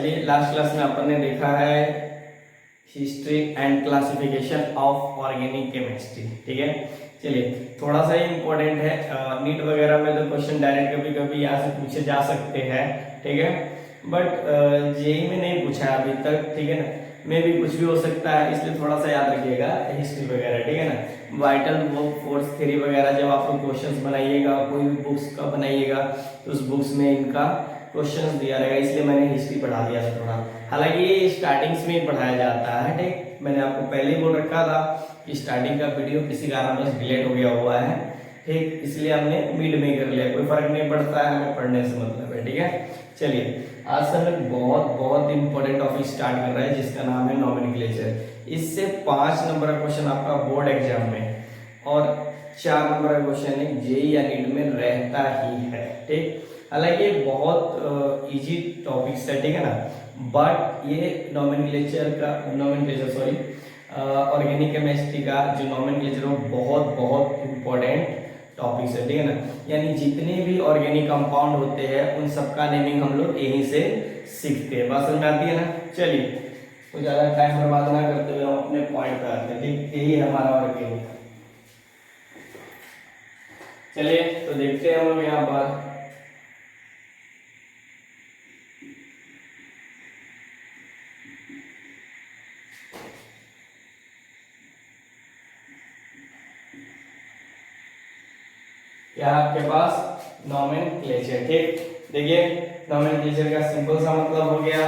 चलिए last class में अपन ने देखा है history and classification of organic chemistry. ठीक है, चलिए थोड़ा सा ही इम्पोर्टेंट है। नीट वगैरह में तो क्वेश्चन डायरेक्ट कभी कभी यहाँ से पूछे जा सकते हैं, ठीक है, बट जेई में नहीं पूछा है अभी तक, ठीक है ना। में भी कुछ भी हो सकता है, इसलिए थोड़ा सा याद रखिएगा हिस्ट्री वगैरह, ठीक है ना। वाइटल वर्क फोर्स थ्योरी वगैरह जब आप लोग क्वेश्चंस बनाइएगा, कोई भी बुक्स का बनाइएगा, तो उस बुक्स में इनका क्वेश्चंस दिया रहेगा, इसलिए मैंने हिस्ट्री पढ़ा दिया था थोड़ा। हालांकि ये स्टार्टिंग्स में ही पढ़ाया जाता है, ठीक, मैंने आपको पहले ही बोल रखा था कि स्टार्टिंग का वीडियो किसी कारणवश डिलीट हो गया हुआ है, ठीक, इसलिए हमने मिड में कर लिया। कोई फर्क नहीं पड़ता है, हमें पढ़ने से मतलब है, ठीक है। चलिए आज से हम बहुत बहुत इंपॉर्टेंट टॉपिक स्टार्ट कर रहे हैं जिसका नाम है नॉमेनक्लेचर। इससे 5 नंबर का क्वेश्चन आपका बोर्ड एग्जाम में और 4 नंबर का क्वेश्चन जेईई या नीट में रहता ही है, ठीक। हालांकि बहुत इजी टॉपिक्स है, ठीक है ना, बट ये ऑर्गेनिक केमिस्ट्री का जो नॉमेनक्लेचर है वो बहुत बहुत इंपॉर्टेंट टॉपिक्स है, ठीक है ना। यानी जितने भी ऑर्गेनिक कंपाउंड होते हैं उन सबका नेमिंग हम लोग यहीं से सीखते हैं। बात समझ में आती है ना। चलिए तो ज्यादा टाइम बर्बाद ना करते हुए हम अपने पॉइंट पे आते हैं, ठीक, यही है हमारा ऑर्गेनिक। चलिए तो देखते हैं हम लोग यहाँ पर यहाँ आपके पास नॉमेनक्लेचर, ठीक। देखिए नॉमेनक्लेचर का सिंपल सा मतलब हो गया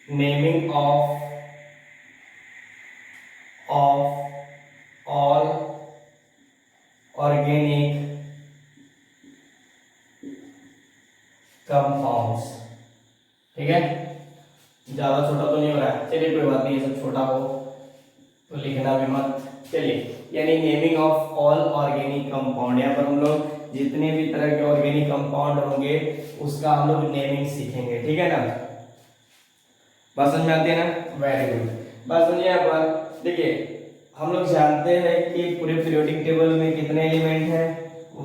naming of all organic compounds, ठीक है। ज्यादा छोटा तो नहीं हो रहा है, चलिए कोई बात नहीं, ये सब छोटा हो तो लिखना भी मत। चलिए यानी naming of all organic compound, यहाँ पर हम लोग जितने भी तरह के ऑर्गेनिक कंपाउंड होंगे उसका हम लोग नेमिंग सीखेंगे, ठीक है ना। बात समझ में आती है ना, वेरी गुड। बात सुनिए यहाँ पर, देखिए हम लोग जानते हैं कि पूरे पीरियोडिक टेबल में कितने एलिमेंट हैं,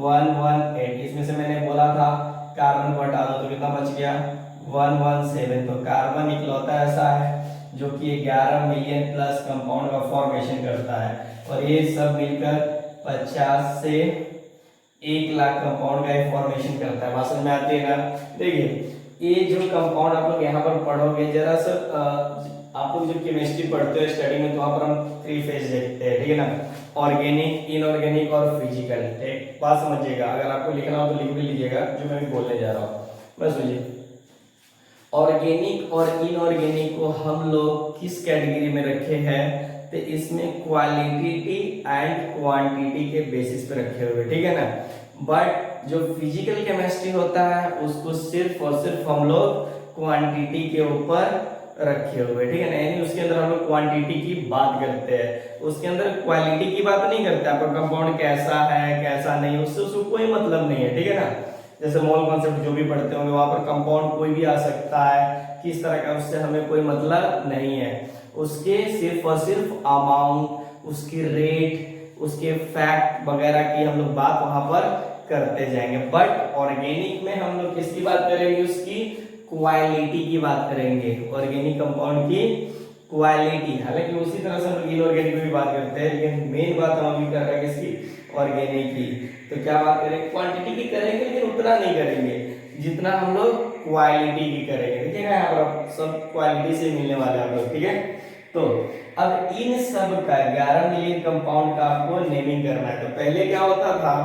118। इसमें से मैंने बोला था कार्बन को हटा दो तो कितना बच गया, 117। तो कार्बन इकलौता ऐसा है जो कि 11 मिलियन प्लस कंपाउंड का फॉर्मेशन करता है, और ये सब मिलकर 50 से 1 लाख कंपाउंड का फॉर्मेशन करता है। बात समझ में आती है ना। देखिए ये जो कंपाउंड आप लोग यहाँ पर पढ़ोगे, जरा सा आप लोग जब केमिस्ट्री पढ़ते हो स्टडी में तो वहाँ पर हम 3 फेज देखते हैं, ठीक है ना, ऑर्गेनिक, इनऑर्गेनिक और फिजिकल, ठीक। बात समझिएगा, अगर आपको लिखना हो तो लिख भी लीजिएगा जो मैं भी बोलने जा रहा हूँ। बस सुनिए, ऑर्गेनिक और इनऑर्गेनिक को हम लोग किस कैटेगरी में रखे हैं, तो इसमें क्वालिटी एंड क्वांटिटी के बेसिस पे रखे हुए, ठीक है ना। बट जो फिजिकल केमिस्ट्री होता है उसको सिर्फ और सिर्फ हम लोग क्वांटिटी के ऊपर रखे हुए, ठीक है ना। यानी उसके अंदर हम लोग क्वांटिटी की बात करते हैं, उसके अंदर क्वालिटी की बात नहीं करते। आपका कंपाउंड कैसा है कैसा नहीं, उससे उसको कोई मतलब नहीं है, ठीक है ना। जैसे मोल कॉन्सेप्ट जो भी पढ़ते होंगे वहां पर कंपाउंड कोई भी आ सकता है, किस तरह का, उससे हमें कोई मतलब नहीं है। उसके सिर्फ और सिर्फ अमाउंट, उसकी रेट, उसके फैक्ट वगैरह की हम लोग बात वहां पर करते जाएंगे। बट ऑर्गेनिक में हम लोग किसकी बात करेंगे, उसकी क्वालिटी की बात करेंगे, ऑर्गेनिक कंपाउंड की क्वालिटी। हालांकि उसी तरह से हम लोग इनऑर्गेनिक में भी बात करते हैं, लेकिन मेन बात हम अभी कर रहे हैं किसकी, ऑर्गेनिक की। तो क्या बात करेंगे, क्वांटिटी की करेंगे, लेकिन उतना नहीं करेंगे जितना हम लोग क्वालिटी की करेंगे। देखिएगा यहाँ पर सब क्वालिटी से मिलने वाले आप लोग, ठीक है। तो अब इन सब का 11 मिलियन कंपाउंड का आपको नेमिंग करना है। तो पहले क्या होता था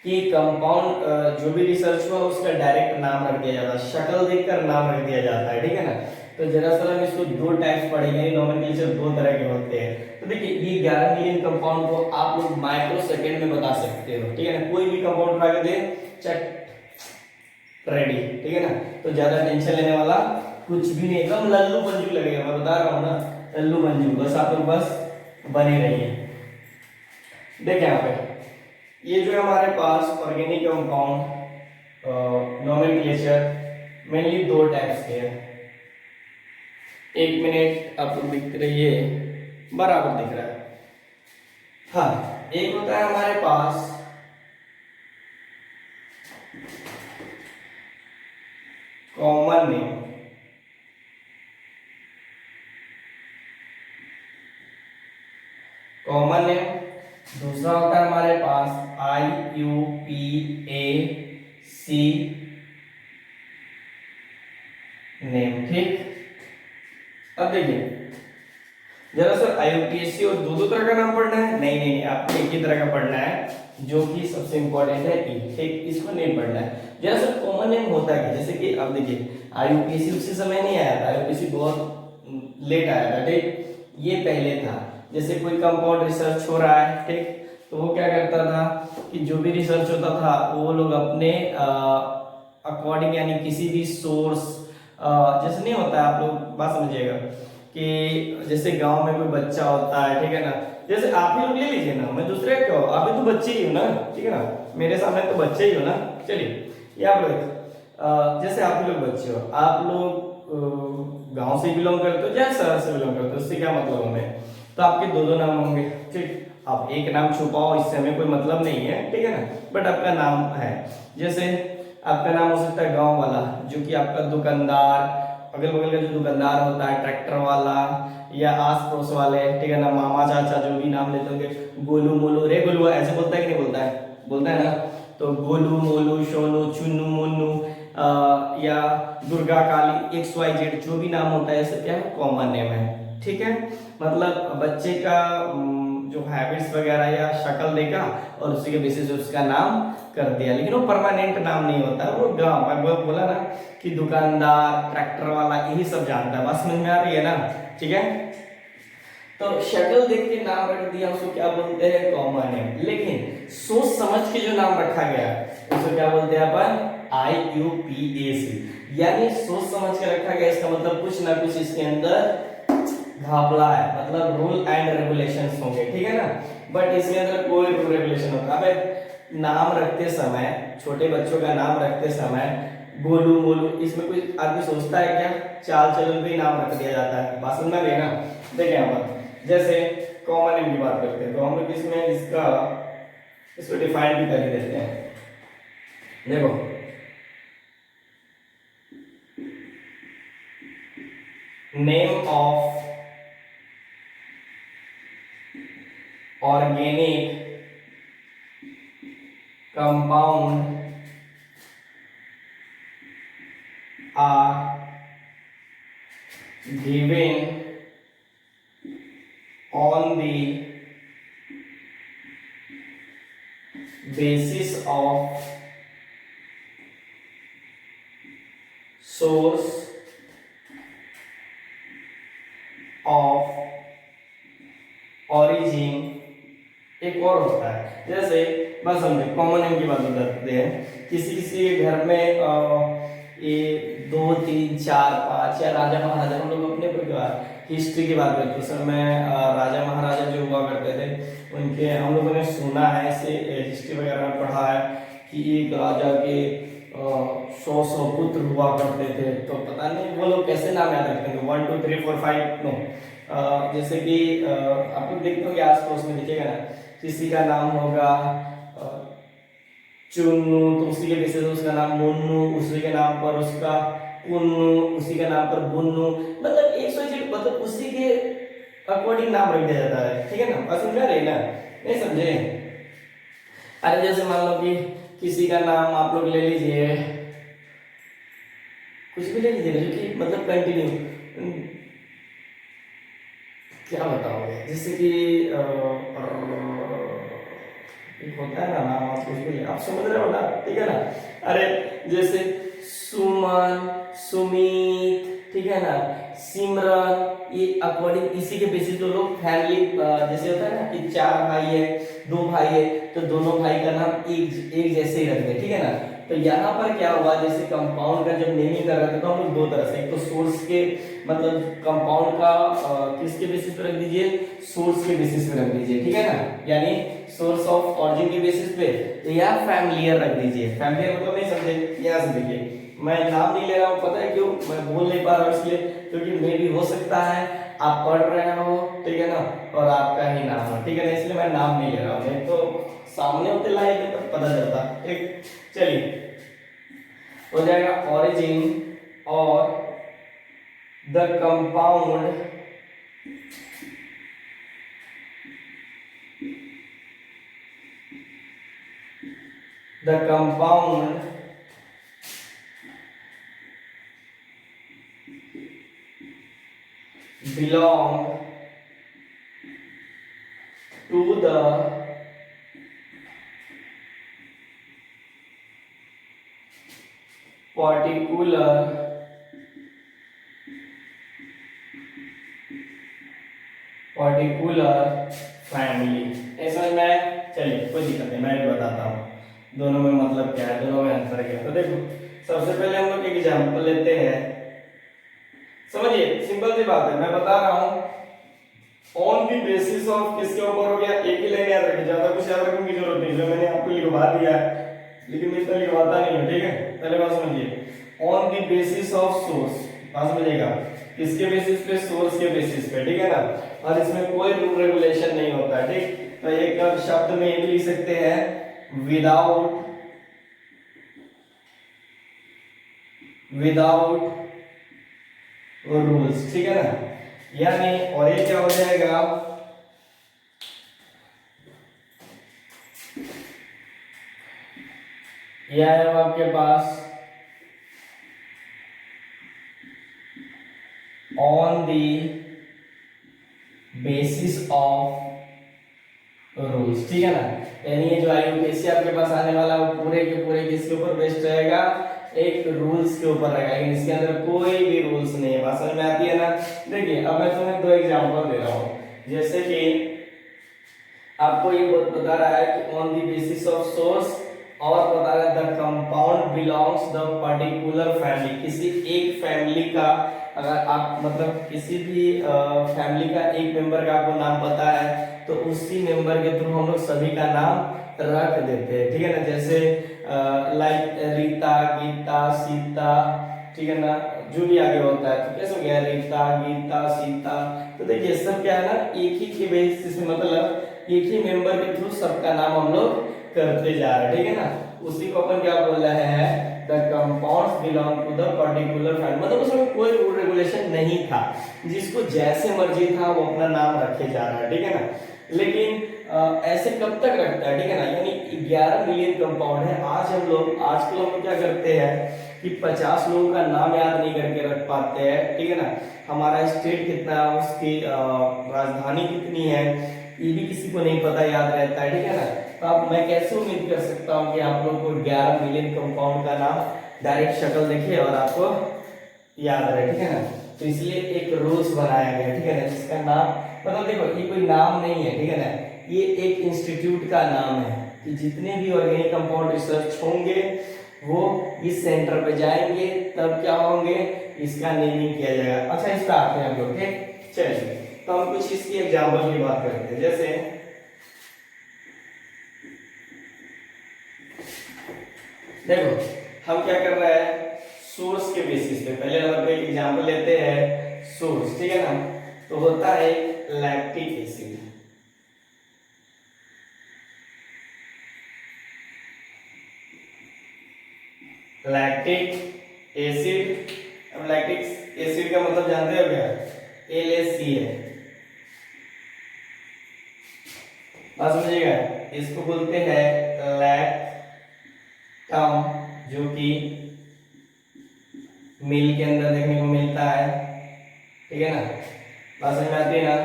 कि कंपाउंड जो भी रिसर्च हुआ उसका डायरेक्ट नाम रख दिया जाता है, शक्ल देखकर नाम रख दिया जाता है, ठीक है ना। तो जरा सा हम इसको 2 टाइप्स पढ़ेंगे, नॉमेनक्लेचर 2 तरह के होते हैं। तो देखिए ये 11 मिलियन कंपाउंड को आप लोग माइक्रो सेकंड में बता सकते हो, ठीक है ना। कोई भी कंपाउंड उठा के दे, चट रेडी, ठीक है ना। तो ज्यादा टेंशन लेने वाला कुछ भी नहीं, एकदम लल्लू पंजू लगेगा, मैं बता रहा हूँ ना, लल्लू पंजू। बस आप लोग बस बने रहिए। देखिए यहाँ पे ये जो हमारे पास organic compound nomenclature mainly 2 types के हैं। 1 मिनट आप लोग देखते रहिए, बराबर दिख रहा है। हाँ, एक होता है हमारे पास कॉमन नेम, कॉमन नेम। दूसरा होता है हमारे पास IUPAC नेम, ठीक। अब देखिए जरा सर IUPAC और दो दो तरह का नाम पढ़ना है? नहीं नहीं, आपको एक ही तरह का पढ़ना है, जो कि सबसे इंपॉर्टेंट है ई, ठीक, इसको नहीं पढ़ना है। जरा सर कॉमन नेम होता है जैसे कि अब देखिए IUPAC उसी समय नहीं आया था, IUPAC बहुत लेट आया था, ठीक, ये पहले था। जैसे कोई कंपाउंड रिसर्च हो रहा है, ठीक, तो वो क्या करता था कि जो भी रिसर्च होता था वो लोग अपने अकॉर्डिंग, यानी किसी भी सोर्स, जैसे नहीं होता है, आप लोग बात समझिएगा कि जैसे गांव में कोई बच्चा होता है, ठीक है ना, जैसे आप ही लोग ले लीजिए ना, मैं दूसरे क्यों, आप भी तो बच्चे ही हो ना, ठीक है ना, मेरे सामने तो बच्चे ही हो ना। चलिए ये आप लोग जैसे आप ही लोग बच्चे हो, आप लोग गांव से बिलोंग करते हो या शहर से बिलोंग करते हो, उससे क्या मतलब हमें, तो आपके दो दो नाम होंगे, ठीक। आप एक नाम छुपाओ, इससे हमें कोई मतलब नहीं है, ठीक है ना, बट आपका नाम है। जैसे आपका नाम हो सकता है गांव वाला, जो कि आपका दुकानदार, अगल बगल का जो दुकानदार होता है, ट्रैक्टर वाला या आस पड़ोस वाले, ठीक है ना, मामा चाचा जो भी नाम लेते होंगे, गोलू मोलू, रे गोलू ऐसे बोलता है कि नहीं बोलता है, बोलता है ना, तो गोलू मोलू सोनू चुन्नू मुन्नू या दुर्गा काली XYZ जो भी नाम होता है, ऐसे क्या है, कॉमन नेम है, ठीक है। मतलब बच्चे का जो हैबिट्स वगैरह या शक्ल देखा और उसी के बेसिस उसका नाम कर दिया, लेकिन वो परमानेंट नाम नहीं होता, वो गांव, मैं बोला ना कि दुकानदार, ट्रैक्टर वाला, यही सब जानता है, बात समझ में आ रही है ना, ठीक है। तो शक्ल देख के नाम रख दिया, उसको क्या बोलते हैं, कॉमन नेम। लेकिन सोच समझ के जो नाम रखा गया उसको क्या बोलते हैं अपन, IUPAC, यानी सोच समझ के रखा गया, इसका मतलब कुछ ना कुछ इसके अंदर घापला है, मतलब रूल एंड रेगुलेशंस होंगे, ठीक है ना, बट इसके अंदर कोई रूल रेगुलेशन होता है। अब नाम रखते समय, छोटे बच्चों का नाम रखते समय गोलू मोलू, इसमें कोई आदमी सोचता है क्या, चाल चलन पे ही नाम रख दिया जाता है, बात समझ में गई ना। देखिए यहाँ पर जैसे कॉमन नेम की बात करते हैं, तो हम लोग इसमें इसको डिफाइन भी कर देते हैं। देखो name of organic compound are given on the basis of source of origin। एक और होता है, जैसे बस समझे कॉमन नेम की बात करते हैं, किसी किसी के घर में ये 2 3 4 5 या राजा महाराजा, हम लोग अपने परिवार हिस्ट्री की बात करते हैं, उस समय राजा महाराजा जो हुआ करते थे, उनके हम लोगों ने सुना है, ऐसे हिस्ट्री वगैरह में पढ़ा है कि एक राजा के 100 पुत्र हुआ करते थे, तो पता नहीं वो लोग कैसे नाम याद रखते हैं, 1 2 3 4 5 नो। जैसे कि आप लोग देखते हो आस पड़ोस में दिखेगा ना, किसी का नाम होगा चुन्नू, तो उसी के बेसिस उसका नाम मुन्नू, उसी के नाम पर उसका पुन्नू, उसी के नाम पर बुन्नू, मतलब एक सौ मतलब उसी के अकॉर्डिंग नाम रख दिया जाता है, ठीक है ना, बात समझ रही ना, नहीं समझे। अरे जैसे मान लो कि किसी का नाम आप लोग ले लीजिए, कुछ भी ले लीजिए, जो कि मतलब कंटिन्यू, क्या बताओगे, जैसे कि होता है ना नाम, आप कुछ भी आप समझ रहे हो ना, ठीक है ना। अरे जैसे सुमन, सुमीत, ठीक है ना, सिमरन, ये अकॉर्डिंग इसी के बेसिस पे लोग फैमिली, जैसे होता है ना कि 4 भाई है, 2 भाई है, तो दोनों भाई का नाम एक जैसे ही रख दे, ठीक है ना। तो यहाँ पर क्या हुआ, जैसे कंपाउंड का जब नेमिंग कर रहे थे तो हम लोग दो तरह से, एक तो सोर्स के मतलब कंपाउंड का किसके बेसिस पे रख दीजिए, सोर्स के बेसिस पे रख दीजिए, ठीक है ना, यानी सोर्स ऑफ ऑरिजिन के बेसिस पे, या फैमिलियर रख दीजिए। फैमिलियर मतलब नहीं समझे, यहाँ से देखिए मैं नाम नहीं ले रहा हूँ, पता है क्यों, मैं बोल नहीं पा रहा हूँ इसलिए, क्योंकि मे भी हो सकता है आप पढ़ रहे हो, ठीक है ना, और आपका ही नाम हो, ठीक है ना, इसलिए मैं नाम नहीं ले रहा हूँ, नहीं तो सामने होते लाइव में तो पता चलता। एक चलिए हो जाएगा origin or the compound belong to the particular family. ऐसा समझ में आया? चलिए कोई दिक्कत नहीं, मैं भी बताता हूँ दोनों में मतलब क्या है, दोनों में आंसर क्या है। तो देखो सबसे पहले हम लोग एग्जाम्पल लेते हैं। समझिए सिंपल सी बात है, मैं बता रहा हूँ ऑन द बेसिस ऑफ किसके ऊपर हो गया, एक ही लाइन याद रखिए, ज्यादा कुछ याद रखने की जरूरत नहीं, जो मैंने आपको लिखवा दिया है लेकिन मैं इतना लिखवाता नहीं हूँ, ठीक है। पहले बात समझिए, on the basis of source, बात समझिएगा, किसके बेसिस पे, सोर्स के बेसिस पे, ठीक है ना। और इसमें कोई रूल रेगुलेशन नहीं होता, ठीक। तो एक शब्द में ये भी लिख सकते हैं विदाउट रूल्स, ठीक है ना। यानी और ये क्या हो जाएगा, यह है आपके pass on the basis of rules, ठीक है ना। यानी ये जो IUPAC आपके पास आने वाला है वो पूरे के पूरे किसके ऊपर बेस्ड रहेगा, एक रूल्स के ऊपर रहेगा, लेकिन इसके अंदर कोई भी रूल्स नहीं है। बात समझ में आती है ना। देखिए अब मैं तुम्हें दो एग्जांपल दे रहा हूँ, जैसे कि आपको ये बता रहा है कि on the basis of source, और बता रहा है the compound belongs the particular family, किसी एक फैमिली का, अगर आप मतलब किसी भी फैमिली का एक मेंबर का आपको नाम पता है तो उसी मेंबर के थ्रू हम लोग सभी का नाम रख देते हैं, ठीक है ना। जैसे लाइक रीता, गीता, सीता, ठीक है ना, जो भी आगे होता है तो कैसे हो गया, रीता, गीता, सीता। तो देखिए सब क्या है ना, एक ही के बेसिस, मतलब एक ही मेंबर के थ्रू सबका नाम हम लोग करते जा रहे हैं, ठीक है ना। उसी को अपन क्या बोल रहे हैं, the compounds belong to the particular family, मतलब उसमें कोई रूल रेगुलेशन नहीं था, जिसको जैसे मर्जी था वो अपना नाम रखे जा रहा है, ठीक है ना। लेकिन ऐसे कब तक रखता है, ठीक है ना। यानी 11 मिलियन कंपाउंड है। आजकल हम लोग क्या करते हैं कि 50 लोगों का नाम याद नहीं करके रख पाते हैं, ठीक है ना। हमारा स्टेट कितना है, उसकी राजधानी कितनी है, ये भी किसी को नहीं पता, याद रहता है, ठीक है ना। तो अब मैं कैसे उम्मीद कर सकता हूँ कि आप लोग को 11 मिलियन कंपाउंड का नाम डायरेक्ट शक्ल देखिए और आपको याद रहे, ठीक है ना। तो इसलिए एक रूल्स बनाया गया, ठीक है ना, जिसका नाम, मतलब देखो ये कोई नाम नहीं है, ठीक है ना, ये एक इंस्टीट्यूट का नाम है कि जितने भी ऑर्गेनिक कंपाउंड रिसर्च होंगे वो इस सेंटर पे जाएंगे, तब क्या होंगे, इसका नेमिंग किया जाएगा। अच्छा इस पे आते हैं हम लोग, ठीक। चलिए तो हम कुछ इसकी एग्जांपल की बात करते हैं। जैसे देखो हम क्या कर रहे हैं, सोर्स के बेसिस पे पहले नंबर पे एक एग्जांपल लेते हैं, सोर्स, ठीक है ना। तो होता है लैक्टिक एसिड, लैक्टिक एसिड। अब लैक्टिक एसिड का मतलब जानते हो क्या, LAC है, बात समझिएगा। इसको बोलते हैं लैक्टम, जो कि मिल्क के अंदर देखने को मिलता है, ठीक है ना, बात समझ में आती है ना।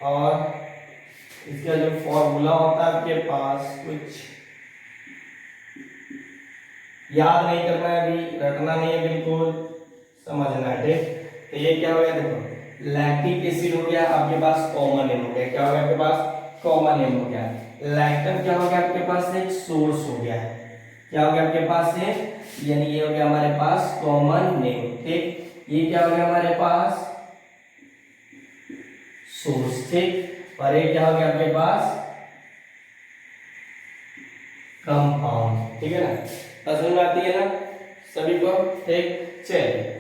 और इसका जो फॉर्मूला होता है आपके पास, कुछ याद नहीं करना है, अभी रटना नहीं है, बिल्कुल समझना है, ठीक। तो ये क्या हो गया, देखो लैक्टिक एसिड हो गया आपके पास, कॉमन नेम हो गया, क्या हो गया आपके पास, कॉमन नेम हो गया। लैक्टम क्या हो गया आपके पास, एक सोर्स हो गया, क्या हो गया आपके पास है, यानी ये हो गया हमारे पास कॉमन नेम, ठीक। ये क्या हो गया हमारे पास, सोर्स, ठीक। और ये क्या हो गया आपके पास, कंपाउंड, ठीक है ना। समझ में आती है ना सभी को, ठीक। चलिए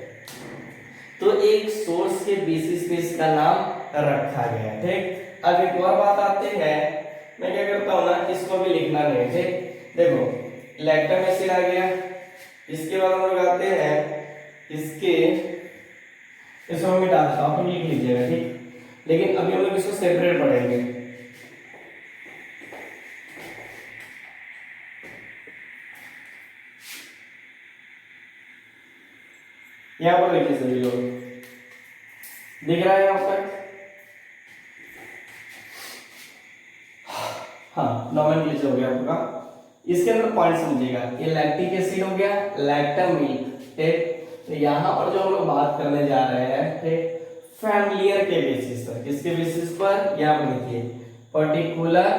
तो एक सोर्स के बेसिस पे इसका नाम रखा गया, ठीक। अब एक और बात आती है, मैं क्या करता हूं ना, इसको भी लिखना नहीं, ठीक। देखो लैक्टम एसिड आ गया, इसके बाद हम लोग आते हैं इसके, इसको हम मिटा देता हूँ, तुम लिख लीजिएगा ठीक। लेकिन अभी हम लोग इसको सेपरेट पढ़ेंगे। यहाँ पर देखिए सभी लोग, दिख रहा है यहाँ पर? हाँ, नॉमेनक्लेचर हो गया आपका। इसके अंदर पॉइंट समझिएगा, ये लैक्टिक एसिड हो गया, लैक्टम मिल्क, ठीक। तो यहाँ पर जो हम लोग बात करने जा रहे हैं, ठीक, फैमिलियर के बेसिस पर। किसके बेसिस पर? यहाँ पर देखिए, पर्टिकुलर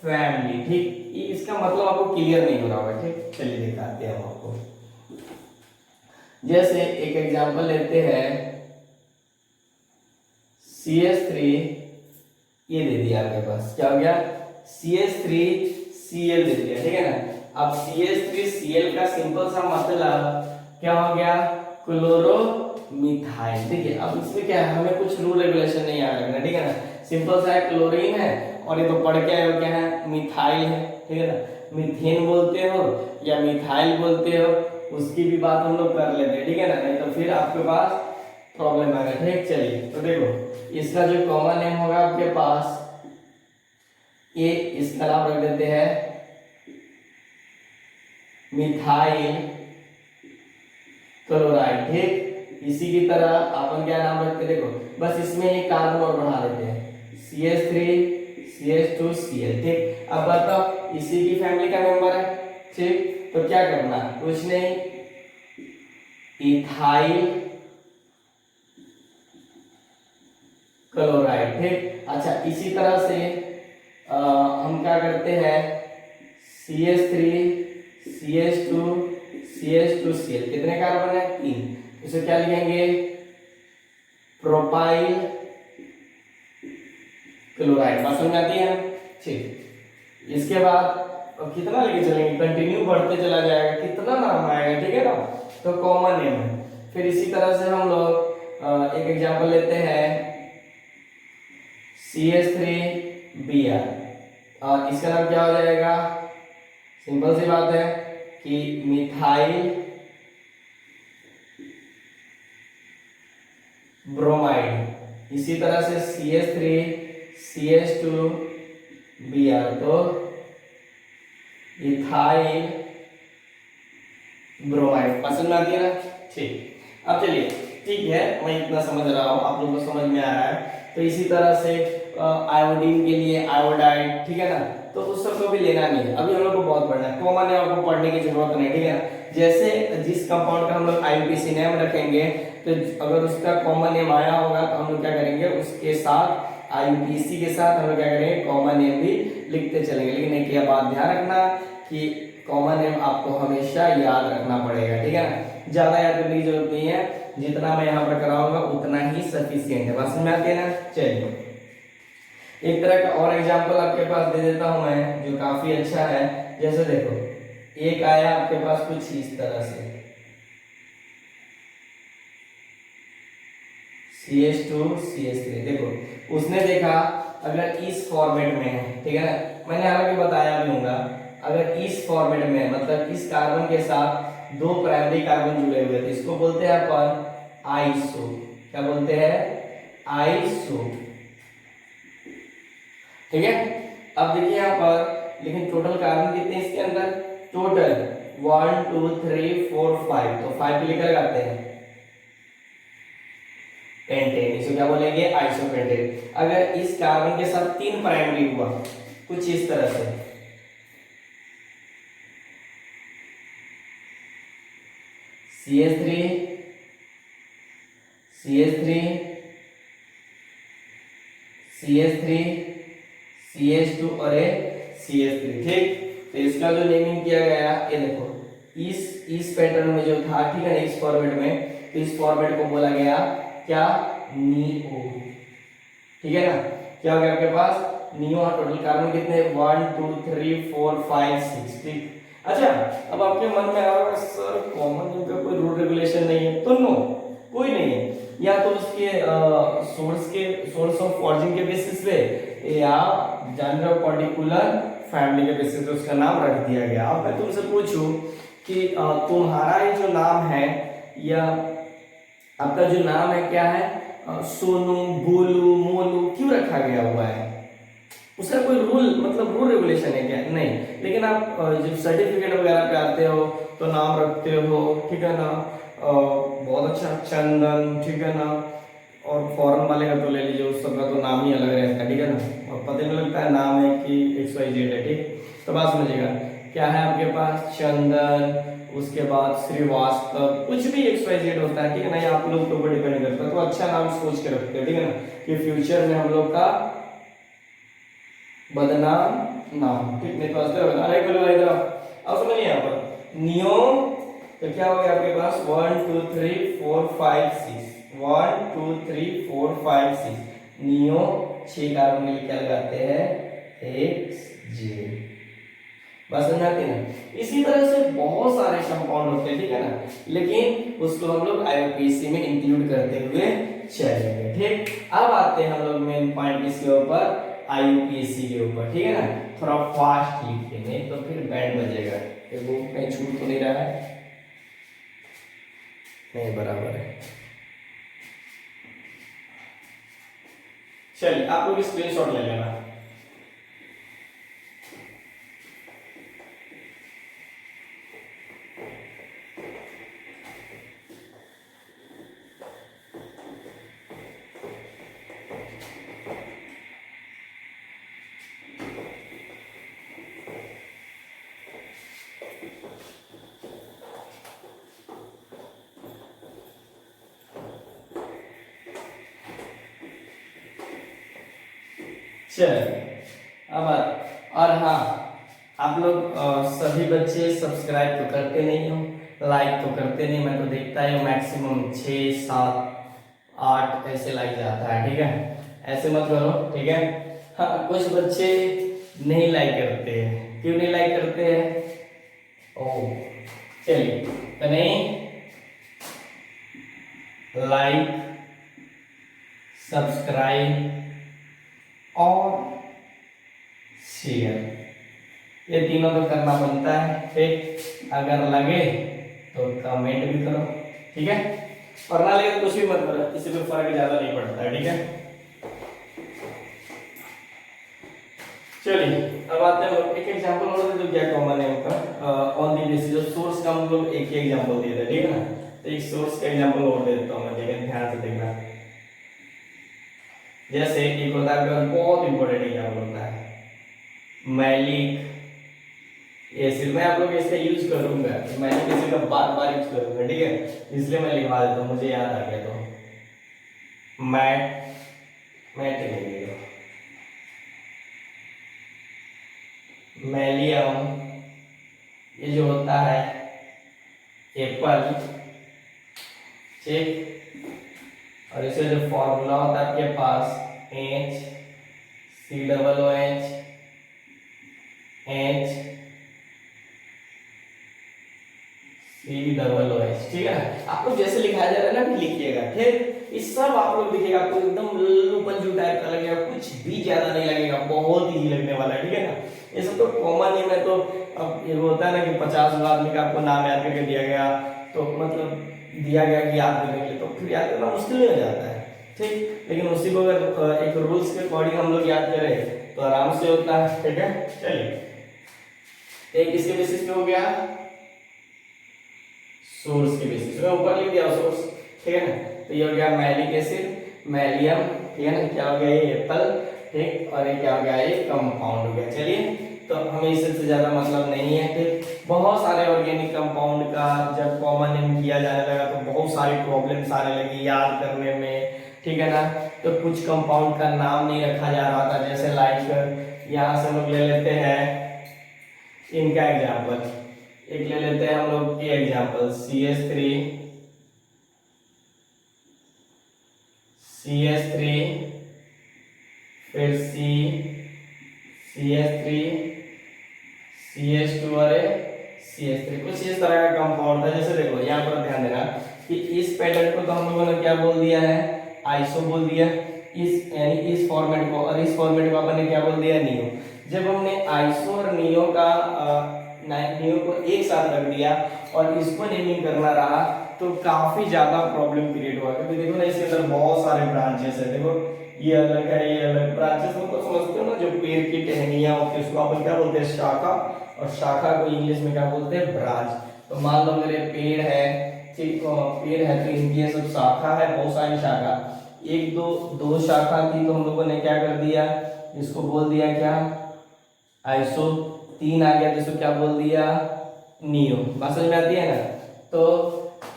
फैमिली, ठीक। इसका मतलब आपको क्लियर नहीं हो रहा होगा, ठीक। चलिए दिखाते हैं हम आपको। जैसे एक एग्जांपल लेते हैं, CH3, ये दे दिया आपके पास, क्या हो गया? CH3Cl दे दिया, ठीक है ना। अब CH3Cl का सिंपल सा मतलब क्या हो गया? क्लोरोमिथाइल, ठीक है। अब इसमें क्या है, हमें कुछ रूल रेगुलेशन नहीं याद रखना, ठीक है ना। सिंपल सा है, क्लोरीन है और ये तो पढ़ के आए हो क्या है? मिथाइल है, ठीक है ना। मीथेन बोलते हो या मिथाइल बोलते हो, उसकी भी बात हम लोग कर लेते हैं, ठीक है ना। नहीं तो फिर आपके पास प्रॉब्लम आएगा, ठीक। चलिए तो देखो, इसका जो कॉमन नेम होगा आपके पास, ये इसका नाम रख देते हैं मिथाइल क्लोराइड, ठीक। इसी की तरह अपन क्या नाम रखते हैं, देखो बस इसमें एक कार्बन और बढ़ा देते हैं, CH3 CH2Cl, ठीक। अब बताओ, इसी की फैमिली का मेंबर है, ठीक। तो क्या करना, कुछ नहीं, इथाइल क्लोराइड, ठीक। अच्छा, इसी तरह से हम क्या करते हैं, CH3 CH2 CH2Cl, कितने कार्बन है? 3। इसे क्या लिखेंगे? Propyl chloride. बात समझ आती है, ठीक। इसके बाद कितना लेके चलेंगे, कंटिन्यू बढ़ते चला जाएगा, कितना नाम आएगा, ठीक है ना। तो कॉमन नेम है। फिर इसी तरह से हम लोग एक एग्जांपल लेते हैं, CH3Br, और इसका नाम क्या हो जाएगा? सिंपल सी बात है कि मिथाइल ब्रोमाइड। इसी तरह से CH3 CH2Br, तो इथाइल ब्रोमाइड। पसंद आती है ना, ठीक। अब चलिए, ठीक है, मैं इतना समझ रहा हूँ, आप लोगों को समझ में आ रहा है। तो इसी तरह से आयोडीन के लिए आयोडाइड, ठीक है ना। तो उस सबको भी लेना नहीं है, अभी हम लोग को बहुत पढ़ना है। कॉमन नेम आपको पढ़ने की जरूरत नहीं, ठीक है ना। जैसे जिस कंपाउंड का हम लोग IUPAC नेम रखेंगे, तो अगर उसका कॉमन नेम आया होगा तो हम लोग क्या करेंगे, उसके साथ IUPAC के साथ हम लोग क्या करेंगे, कॉमन नेम भी लिखते चलेंगे। लेकिन एक ये बात ध्यान रखना कि कॉमन नेम आपको हमेशा याद रखना पड़ेगा, ठीक है ना। ज्यादा याद करने की जरूरत नहीं है, जितना मैं यहाँ पर कराऊंगा उतना ही सफिशिएंट है। बात समझ में आती है ना। चलिए, एक तरह का और एग्जांपल आपके पास दे देता हूं मैं, जो काफी अच्छा है। जैसे देखो, एक आया आपके पास कुछ इस तरह से, CH2 CH3, देखो उसने देखा अगर इस फॉर्मेट में है, ठीक है ना। मैंने हालांकि बताया भी होगा, अगर इस फॉर्मेट में मतलब इस कार्बन के साथ दो प्राइमरी कार्बन जुड़े हुए थे, इसको बोलते हैं अपन आइसो। क्या बोलते हैं? आइसो, ठीक है। अब देखिए यहाँ पर, लेकिन टोटल कार्बन कितने इसके अंदर? टोटल 1 2 3 4 5, तो 5 के लेकर आते हैं पेंटेन, इसे क्या बोलेंगे? आइसोपेंटेन। अगर इस कार्बन के साथ 3 प्राइमरी हुआ कुछ इस तरह से, CH3 CH3 CH3 CH2 और CH3, ठीक। तो इसका जो नेमिंग किया गया, ये देखो इस पैटर्न में जो था, ठीक है ना, इस फॉर्मेट में, तो इस फॉर्मेट को बोला गया क्या? नियो, ठीक है ना। क्या हो गया आपके पास? नियो। टोटल कार्बन कितने? 1 2 3 4 5 6, ठीक। अच्छा, अब आपके मन में आ रहा है सर कॉमन नेम का कोई रूल रेगुलेशन नहीं है, तो नो, कोई नहीं है। या तो उसके सोर्स ऑफ ऑरिजिन के बेसिस पे, या जनरल पर्टिकुलर फैमिली के बेसिस पे उसका नाम रख दिया गया। अब मैं तुमसे पूछूं कि तुम्हारा ये जो नाम है या आपका जो नाम है क्या है, सोनू, गोलू, मोलू क्यों रखा गया हुआ है? उसका कोई रूल मतलब रूल रेगुलेशन है क्या? नहीं। लेकिन आप जब सर्टिफिकेट वगैरह पे आते हो तो नाम रखते हो, ठीक है ना, बहुत अच्छा चंदन, ठीक है ना, और फॉरेन वाले का तो ले लीजिए, उस सबका तो नाम ही अलग रहता है, ठीक है ना, और पता नहीं लगता है नाम है कि XYZ है, ठीक। तो बात समझिएगा, क्या है आपके पास चंदन, उसके बाद श्रीवास्तव, कुछ भी XYZ होता है, ठीक है ना, ये आप लोग के ऊपर डिपेंड करता है। तो अच्छा नाम सोच के रखते हो, ठीक है ना, कि फ्यूचर में हम लोग का बदनाम नाम, ठीक। नहीं तो अरे बोलो इधर अब समझिए यहाँ पर नियो, तो क्या हो गया आपके पास 1 2 3 4 5 6, 1 2 3 4 5 6, नियो 6 कार्बन के लिए क्या लगाते हैं XJ, बस समझ आती है ना। इसी तरह से बहुत सारे कंपाउंड होते हैं, ठीक है ना, लेकिन उसको हम लोग IUPAC में इंक्लूड करते हुए चलेंगे, ठीक। अब आते हैं हम लोग मेन पॉइंट किसके ऊपर, IUPAC के ऊपर, ठीक है ना। थोड़ा फास्ट लिखिए नहीं तो फिर बैंड बजेगा, वो कहीं छूट तो नहीं रहा है, नहीं बराबर है। चलिए आप लोग स्क्रीनशॉट ले लेना। चलिए अब और हाँ, आप लोग सभी बच्चे सब्सक्राइब तो करते नहीं हो, लाइक तो करते नहीं, मैं तो देखता ही हूँ मैक्सिमम 6 7 8 ऐसे लाइक जाता है, ठीक है, ऐसे मत करो, ठीक है। हाँ कुछ बच्चे नहीं लाइक करते हैं, क्यों नहीं लाइक करते हैं? ओह चलिए, तो नहीं लाइक, सब्सक्राइब और शेयर, ये तीनों तो करना बनता है, ठीक। अगर लगे तो कमेंट भी करो, ठीक है, और ना लगे तो कुछ भी मत करो, इससे कोई फर्क ज्यादा नहीं पड़ता है, ठीक है। चलिए अब आते हैं लोग एक एग्जांपल और दे दो, क्या कॉमन है उनका on the basis of source का हम लोग एक ही एग्जांपल दिए थे, ठीक है ना। तो एक सोर्स का एग्जांपल और दे देता हूं मैं, ठीक है, ध्यान से देखना। जैसे एक होता है, बहुत इंपॉर्टेंट एग्जांपल होता है मैलिक एसिड, मैं आप लोग इसका यूज करूंगा, मैलिक एसिड का बार बार यूज करूंगा, ठीक है, इसलिए मैं लिखवा देता हूँ, मुझे याद आ गया। तो मैट लेंगे, मैलियम, ये जो होता है एप्पल, ठीक, और इसका जो फॉर्मूला होता है आपके पास HCOOH HCOOH, ठीक है। आपको जैसे लिखाया जा रहा है ना भी लिखिएगा, ठीक। इस सब आप लोग लिखिएगा, आपको एकदम लल्लूपंजू टाइप का लगेगा, कुछ भी ज्यादा नहीं लगेगा, बहुत ही लगने वाला है, ठीक है ना। ये सब तो कॉमन ही में तो अब ये होता है ना कि 50 आदमी का आपको नाम याद करके दिया गया, तो मतलब दिया गया कि याद करने के लिए, तो फिर याद करना मुश्किल नहीं हो जाता है, ठीक। लेकिन उसी को अगर एक रूल्स के अकॉर्डिंग हम लोग याद करें तो आराम से होता है, ठीक है। चलिए एक इसके बेसिस पे हो गया, सोर्स के बेसिस पे ऊपर लिख दिया सोर्स, ठीक है ना। तो ये हो गया मैलिक एसिड, मैलियम, ठीक है ना, क्या हो गया ये एप्पल, ठीक, और ये क्या हो गया ये कंपाउंड हो गया। चलिए तो हमें इससे ज्यादा मतलब नहीं है, ठीक। बहुत सारे ऑर्गेनिक कंपाउंड का जब कॉमन नेम किया जाने लगा तो बहुत सारी प्रॉब्लम्स आने लगी याद करने में, ठीक है ना। तो कुछ कंपाउंड का नाम नहीं रखा जा रहा था, जैसे लाइक यहाँ से हम लोग ले लेते हैं इनका एग्जाम्पल, एक ले लेते हैं हम लोग ये एग्जाम्पल CH3, फिर CH3 CH2 और CH3, कुछ इस तरह का कंपाउंड था। जैसे देखो यहाँ पर ध्यान देना कि इस पैटर्न को तो हम लोगों ने क्या बोल दिया है, आइसो बोल दिया, इस यानी इस फॉर्मेट को, और इस फॉर्मेट को अपन ने क्या बोल दिया, नियो। जब हमने आइसो और नियो का नियो को एक साथ रख दिया और इसको नेमिंग करना रहा तो काफी ज्यादा प्रॉब्लम क्रिएट हुआ, क्योंकि देखो ना इसके अंदर बहुत सारे ब्रांचेस है। देखो ये अलग है, ये अलग। ब्रांचेस मतलब समझते हो ना, जो पेड़ की टहनियां होती है उसको अपन क्या बोलते हैं, शाखा, और शाखा को इंग्लिश में क्या बोलते हैं, ब्रांच। तो मान लो मेरे पेड़ है, ठीक, पेड़ है तो इनकी ये सब शाखा है, बहुत सारी शाखा, एक दो शाखा थी तो हम लोगों ने क्या कर दिया, इसको बोल दिया क्या, आइसो। तीन आ गया तो इसको क्या बोल दिया, नियो। बात समझ में आती है ना। तो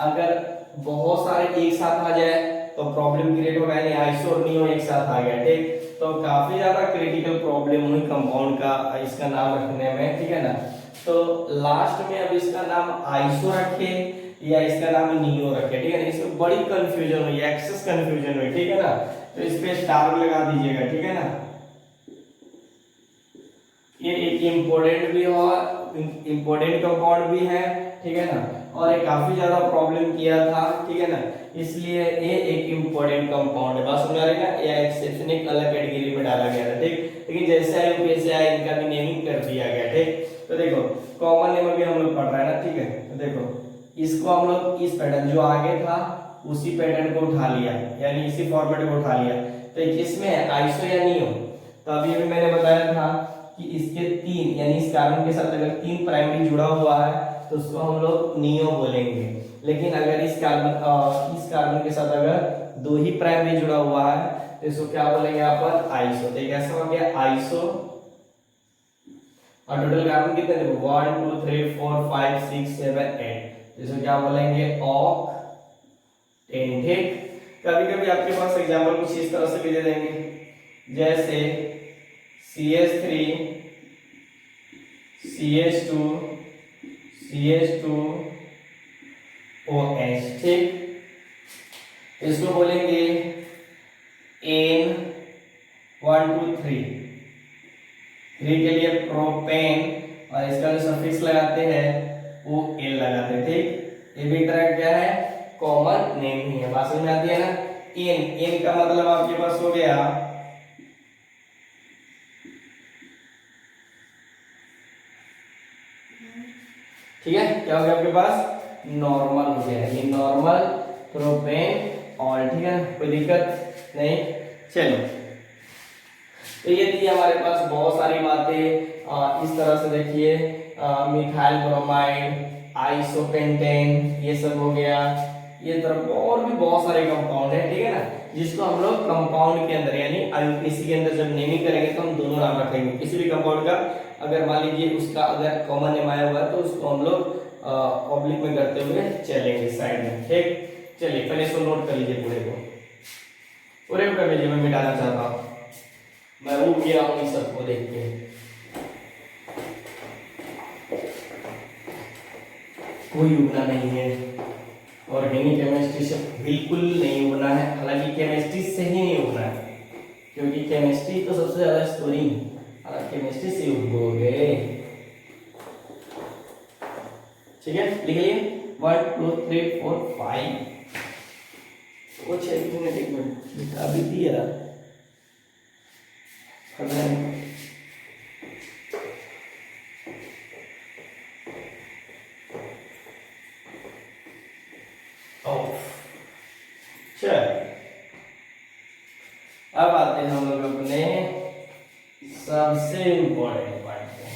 अगर बहुत सारे एक साथ आ जाए तो प्रॉब्लम क्रिएट होगा, यानी आइसो और नियो एक साथ आ गया, ठीक। तो काफी ज्यादा क्रिटिकल प्रॉब्लम हुई कंपाउंड का इसका नाम रखने में, ठीक है ना। तो लास्ट में अब इसका नाम आइसो रखे या इसका नाम नियो रखे, ठीक है ना। इसमें बड़ी कंफ्यूजन हुई, एक्सेस कंफ्यूजन हुई, ठीक है ना। तो इस पे स्टार लगा दीजिएगा, ठीक है ना। ये एक इम्पोर्टेंट भी हो, इम्पोर्टेंट कंपाउंड भी है, ठीक है ना, और ये काफी ज्यादा प्रॉब्लम किया था, ठीक है ना, इसलिए ये एक इम्पोर्टेंट कंपाउंड है। बात समझ आ रही है ना। ये एक्सेप्शन एक अलग कैटेगरी में डाला गया था, ठीक। लेकिन जैसे आया यूपीएससी आया, इनका भी नेमिंग कर दिया गया, ठीक। तो देखो कॉमन नेम अभी हम लोग पढ़ रहे हैं ना, ठीक है। तो देखो इसको हम लोग इस पैटर्न जो आगे था उसी पैटर्न को उठा लिया, यानी इसी फॉर्मेट को उठा लिया। तो ये किसमें है, आइसो या नियो। तो अभी अभी मैंने बताया था कि इसके तीन, यानी इस कार्बन के साथ अगर तीन प्राइमरी जुड़ा हुआ है तो उसको हम लोग नियो बोलेंगे। लेकिन अगर इस कार्बन के साथ अगर दो ही प्राइमरी जुड़ा हुआ है तो इसको क्या बोलेंगे अपन, आइसो। तो कैसा हो गया, आइसो। और टोटल कार्बन कितने थे, 1 2 3 4 5 6 7 8, इसको क्या बोलेंगे, ऑक्टेन, ठीक। कभी कभी आपके पास एग्जांपल कुछ इस तरह से भी दे देंगे, जैसे CH3 CH2 CH2 OH, ठीक। इसको बोलेंगे N 1 2 3 के लिए प्रोपेन, और इसका जो सफिक्स लगाते हैं वो एल लगाते हैं, ठीक। ये भी तरह क्या है, कॉमन नेम ही है। बात समझ में आती है ना। एन का मतलब आपके पास हो गया, ठीक है, क्या हो गया आपके पास, नॉर्मल हो गया, ये नॉर्मल प्रोपेन ऑल, ठीक है, कोई दिक्कत नहीं। चलो, तो ये थी हमारे पास बहुत सारी बातें। इस तरह से देखिए, मिथाइल ब्रोमाइड, आइसोपेंटेन, ये सब हो गया। ये तरफ और भी बहुत सारे कंपाउंड है, ठीक है ना, जिसको हम लोग कंपाउंड के अंदर यानी आईयूपीएसी के अंदर जब नेमिंग करेंगे तो हम दोनों नाम रखेंगे। किसी भी कंपाउंड का अगर मान लीजिए उसका अगर कॉमन नेम आया हुआ है तो उसको हम लोग ऑब्लिक में करते हुए चलेंगे साइड में, ठीक। चलिए पहले इसको नोट कर लीजिए, पूरे को कर लीजिए, मैं मिटाना चाहता हूँ, मैं उब गया हूँ इस सबको देख के। कोई उगना नहीं है, ऑर्गेनिक केमिस्ट्री से बिल्कुल नहीं उगना है, हालांकि केमिस्ट्री से ही नहीं उगना है, क्योंकि केमिस्ट्री तो सबसे ज्यादा स्टोरी, हालांकि केमिस्ट्री से उगोगे, ठीक है। लिख लिए 1 2 3 4 5, कुछ एक मिनट लिखा भी दिया, अब आते हैं हम लोग अपने सबसे इंपॉर्टेंट पार्ट पे।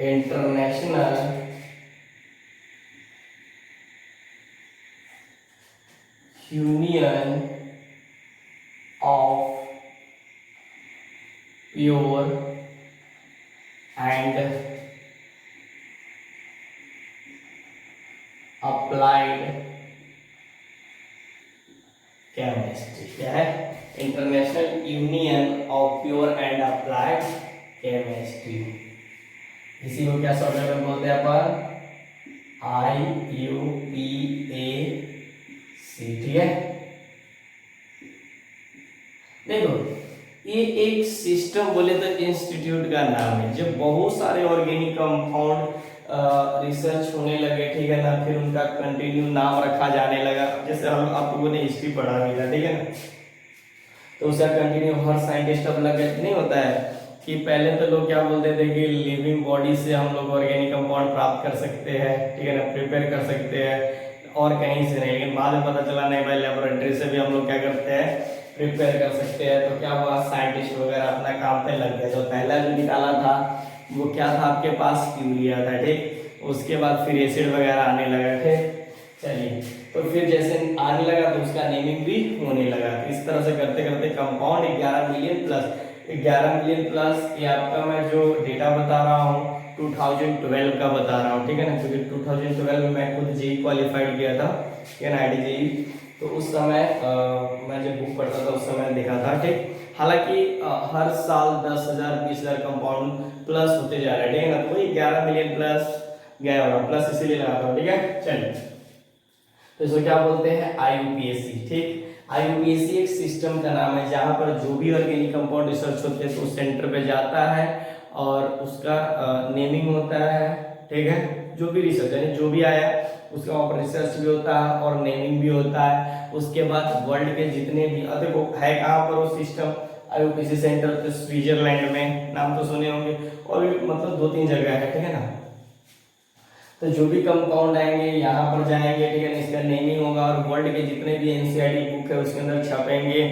International union of pure and applied chemistry, क्या है, international union of pure and applied chemistry. इसी को क्या शॉर्टकट में बोलते हैं अपन, IUPAC, ठीक है। देखो ये एक सिस्टम बोले तो इंस्टीट्यूट का नाम है, जब बहुत सारे ऑर्गेनिक कंपाउंड रिसर्च होने लगे, ठीक है ना, फिर उनका कंटिन्यू नाम रखा जाने लगा। जैसे हम आप लोगों ने हिस्ट्री पढ़ा भी था, ठीक है ना, तो उसका कंटिन्यू हर साइंटिस्ट अब लगे नहीं होता है कि पहले तो लोग क्या बोलते थे कि लिविंग बॉडी से हम लोग ऑर्गेनिक कंपाउंड प्राप्त कर सकते हैं, ठीक है ना, प्रिपेयर कर सकते हैं और कहीं से नहीं, लेकिन बाद में पता चला नहीं भाई लेबोरेटरी से भी हम लोग क्या करते हैं, प्रिपेयर कर सकते हैं। तो क्या हुआ, साइंटिस्ट वगैरह अपना काम पे लग गए। तो पहला जो निकाला था वो क्या था, आपके पास यूरिया था, ठीक, उसके बाद फिर एसिड वगैरह आने लगा, ठीक। चलिए, तो फिर जैसे आने लगा तो उसका नेमिंग भी होने लगा। तो इस तरह से करते करते कंपाउंड 11 मिलियन प्लस ये आपका मैं जो डेटा बता रहा हूँ 2012 का बता रहा हूँ, ठीक है ना, क्योंकि 2012 में मैं खुद जेई क्वालिफाइड किया था, ठीक है ना, आईटी जेई। तो उस समय मैं जब बुक पढ़ता था उस समय देखा था, ठीक। हालांकि हर साल 10,000 20,000 कंपाउंड प्लस होते जा रहे हैं, ठीक है ना, तो वही 11 मिलियन प्लस गया होगा, प्लस इसीलिए लगा था, ठीक है। चलिए, तो इसको क्या बोलते हैं, आईयूपीएसी, ठीक। आईयूपीएसी एक सिस्टम का नाम है जहां पर जो भी ऑर्गेनिक कंपाउंड रिसर्च होते हैं तो उस सेंटर पे जाता है और उसका नेमिंग होता है, ठीक है, जो भी रिसर्च यानी जो भी आया उसका वहाँ पर रिसर्च भी होता है और नेमिंग भी होता है। उसके बाद वर्ल्ड के जितने भी देखो है कहाँ पर वो सिस्टम, आईयूपीएसी सेंटर तो स्विट्जरलैंड में, नाम तो सुने होंगे, और भी मतलब 2-3 जगह है, ठीक है ना। तो जो भी कंपाउंड आएंगे यहाँ पर जाएंगे, ठीक है ना, इसका नेमिंग होगा और वर्ल्ड के जितने भी एनसीईआरटी बुक है उसके अंदर छपेंगे,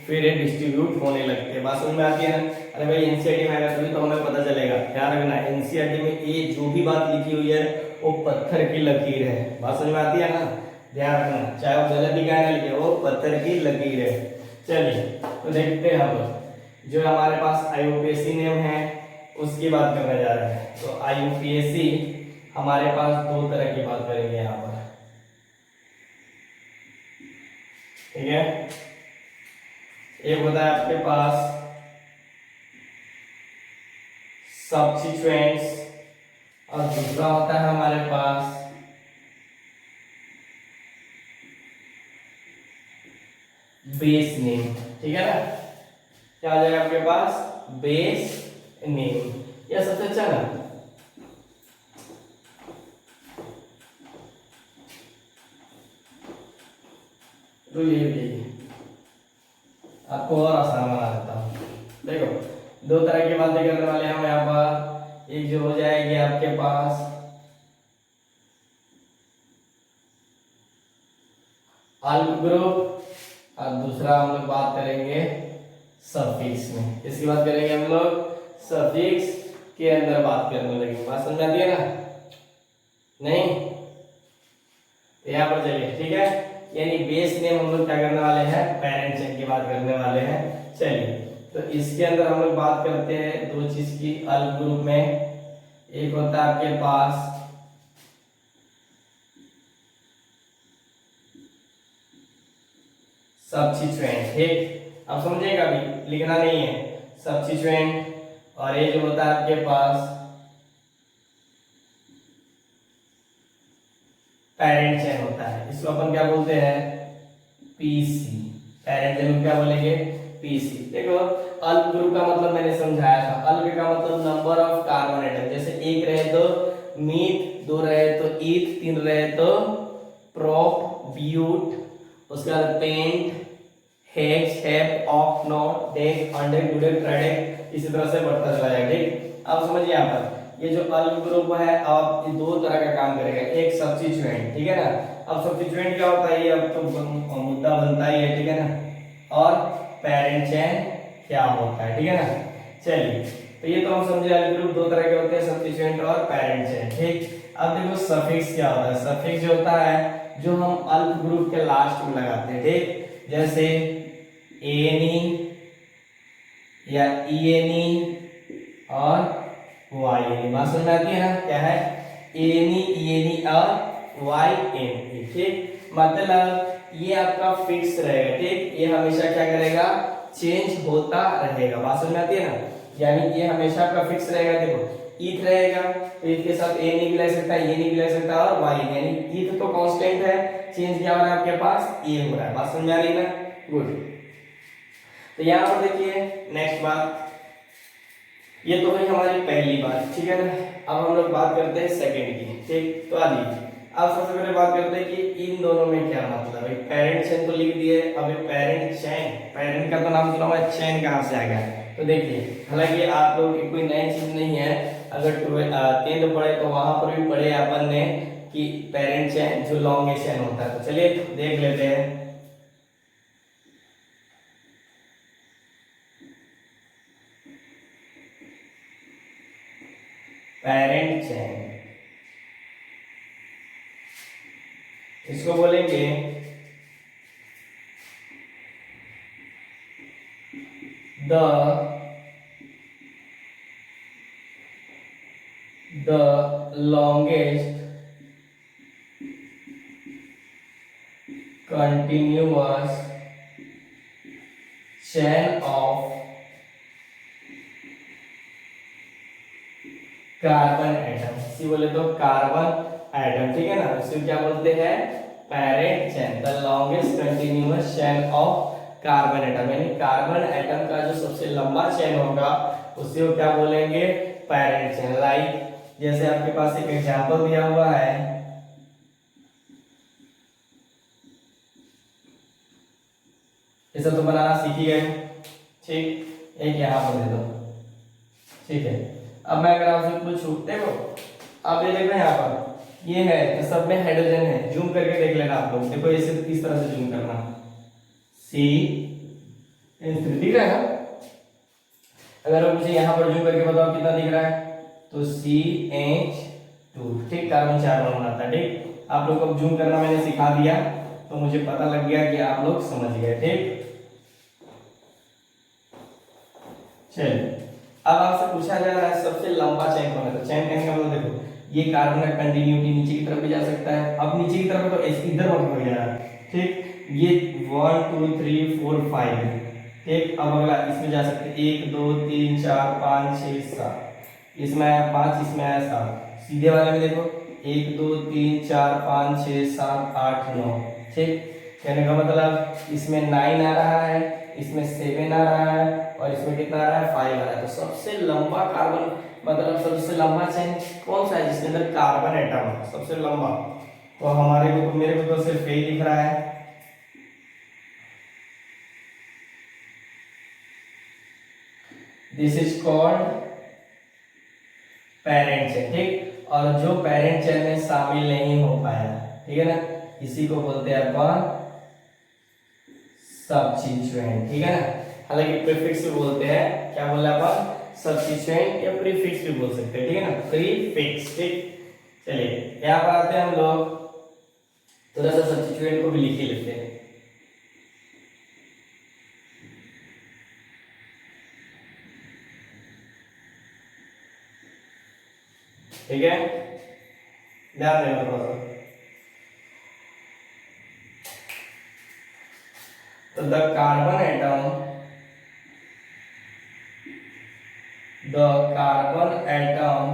फिर ये डिस्ट्रीब्यूट होने लगते हैं। बात समझ में आती है ना। अरे भाई एनसीईआरटी में आएगा तभी तो हमें पता चलेगा, ध्यान रखना एनसीईआरटी में ये जो भी बात लिखी हुई है वो पत्थर की लकीर है। बात समझ में आती है ना, ध्यान रखना, चाहे वो गलत लिखा है ना लिखे, वो पत्थर की लकीर है। चलिए, तो देखते हैं हम जो हमारे पास आईयूपीएसी नेम है उसकी बात करने जा रहे हैं। तो आईयूपीएसी हमारे पास 2 तरह की बात करेंगे यहाँ पर, ठीक है। एक होता है आपके पास सब्स्टिट्यूएंट्स और दूसरा होता है हमारे पास बेस नेम, ठीक है ना। क्या आ जाएगा आपके पास, बेस नेम, यह सबसे अच्छा ना। तो ये आपको और आसान बना देता हूँ। देखो 2 तरह की बातें करने वाले हैं हम यहाँ पर। एक जो हो जाएगी आपके पास अल्क ग्रुप और दूसरा हम लोग बात करेंगे सफिक्स में। इसकी बात करेंगे हम लोग सफिक्स के अंदर बात करने लगेंगे। बात समझ आती है ना, नहीं तो यहाँ पर चलिए, ठीक है। यानी बेस नेम हम लोग क्या करने वाले हैं, पेरेंट चेन की बात करने वाले हैं। चलिए, तो इसके अंदर हम लोग बात करते हैं 2 चीज की अल्क ग्रुप में। एक होता है आपके पास सब्स्टिट्यूएंट, ठीक, अब समझेगा भी, लिखना नहीं है, सब्स्टिट्यूएंट। और ये जो होता है आपके पास पेरेंट चेन होता है, इसको अपन क्या बोलते हैं, पीसी। पेरेंट चेन क्या बोलेंगे, पीसी। देखो अल्क ग्रुप का मतलब मैंने समझाया था, अल्क का मतलब नंबर ऑफ कार्बन एटम, जैसे 1 रहे तो मीथ, 2 रहे तो ईथ, 3 रहे तो प्रोप, ब्यूट, उसके बाद पेंट, हेक्स, हेप, ऑक्नो, डेक, अंडेक, डुडेक, ट्राइडेक, इसी तरह से बढ़ता चला जाएगा, ठीक। अब समझिए यहाँ पर ये जो अल्क ग्रुप है अब ये 2 तरह का काम करेगा, एक सब्स्टिट्यूएंट, ठीक है ना। अब सब्स्टिट्यूएंट क्या होता है, ये अब तो मुद्दा बनता ही है, ठीक है ना। और पेरेंट चेन क्या होता है, ठीक है ना। चलिए, तो ये तो हम समझे अल्क ग्रुप 2 तरह के होते हैं, सब्स्टिट्यूएंट और पेरेंट चेन, ठीक। अब देखो सफिक्स क्या होता है, सफिक्स जो होता है जो हम अल्क ग्रुप के लास्ट में लगाते हैं, ठीक, जैसे एनी या ईएनी और वाई। बात समझ में आती है ना, क्या है एनी, ईएनी और वाई एन, ठीक। मतलब ये आपका फिक्स रहेगा, ठीक, ये हमेशा क्या करेगा, चेंज होता रहेगा। बात समझ में आती है ना, यानी ये हमेशा आपका फिक्स रहेगा। देखो ईथ रहेगा तो ईथ के साथ ए नहीं मिला सकता, ये नहीं मिला सकता और वाई, यानी ईथ तो कांस्टेंट है, चेंज क्या हो रहा है आपके पास, ए हो रहा है। बात समझ में आ रही है ना, गुड। तो यहाँ पर देखिए नेक्स्ट बात, ये तो भाई हमारी पहली बात, ठीक है ना। अब हम लोग बात करते हैं सेकंड की, ठीक। तो आइए अब सबसे पहले बात करते हैं कि इन दोनों में क्या मतलब है। पेरेंट चेन तो लिख दिए, अब पेरेंट चेन, पेरेंट का तो नाम सुना हुआ है, चेन कहाँ से आ गया। तो देखिए हालांकि आप लोग की कोई नई चीज नहीं है, अगर 10th पढ़े तो वहां पर भी पढ़े अपन ने कि पेरेंट चेन जो लॉन्गेस्ट चेन होता है। तो चलिए देख लेते हैं। पेरेंट चेन इसको बोलेंगे the longest continuous chain of carbon atom. इसी बोले तो कार्बन एटम, ठीक है ना। इसको क्या बोलते हैं, parent chain, the longest continuous chain of carbon atom, यानी कार्बन एटम का जो सबसे लंबा चेन होगा उसे वो क्या बोलेंगे, पेरेंट चेन। लाइक जैसे आपके पास एक एग्जांपल दिया हुआ है, ये सब तो बनाना सीख ही गए, ठीक। एक यहाँ पर दे दो, ठीक है। अब मैं अगर आपसे पूछूं, देखो आप ये देखो यहाँ पर ये है तो सब में हाइड्रोजन है, जूम करके देख लेना आप लोग। देखो इसे इस तरह से जूम करना, सी दिख रहा है ना। अगर मुझे यहाँ पर जूम करके बताओ कितना दिख रहा है, तो CH2, ठीक, कार्बन 4 बॉन्ड बनाता है, ठीक। आप लोग को जूम करना मैंने सिखा दिया, तो मुझे पता लग गया कि आप लोग समझ गए, ठीक। चलिए अब आपसे पूछा जा रहा है सबसे लंबा चेन कौन है। तो चेन कहने का मतलब देखो ये कार्बन का कंटिन्यूटी नीचे की तरफ भी जा सकता है। अब नीचे की तरफ तो इधर मत हो जाना, ठीक। ये 1 2 3 4 5 है, ठीक। अब अगला इसमें जा सकते हैं 1 2 3 4 5 6 7, इसमें आया 5, इसमें आया 7। सीधे वाले में देखो 1 2 3 4 5 6 7 8 9, ठीक। कहने का मतलब इसमें 9 आ रहा है, इसमें 7 आ रहा है, और इसमें कितना आ रहा है, 5 आ रहा है। तो सबसे लंबा कार्बन मतलब सबसे लंबा चेन कौन सा है जिसके अंदर कार्बन एटम है सबसे लंबा। तो हमारे को मेरे को तो सिर्फ यही दिख रहा है, this is called parent chain, ठीक। और जो पेरेंट चेन में शामिल नहीं हो पाया, ठीक है ना, इसी को बोलते हैं अपन सब्स्टिट्यूएंट, ठीक है ना। हालांकि प्रीफिक्स भी बोलते हैं, क्या बोल रहे हैं अपन, सब्स्टिट्यूएंट या प्रीफिक्स भी बोल सकते हैं, ठीक है ना, प्रीफिक्स, ठीक। चलिए यहाँ पर आते हैं हम लोग, थोड़ा सा सब्स्टिट्यूएंट को भी लिख ही लेते हैं। ठीक है, ध्यान देना थोड़ा सा। तो the carbon atom, the carbon atom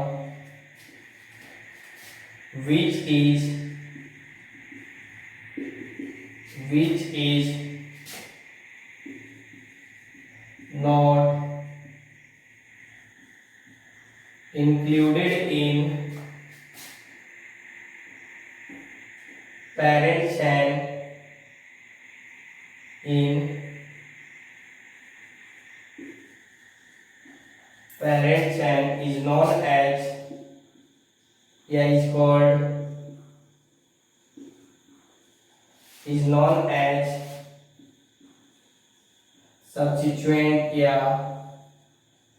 which is not included in parent chain in parent chain is known as, is known as substituent या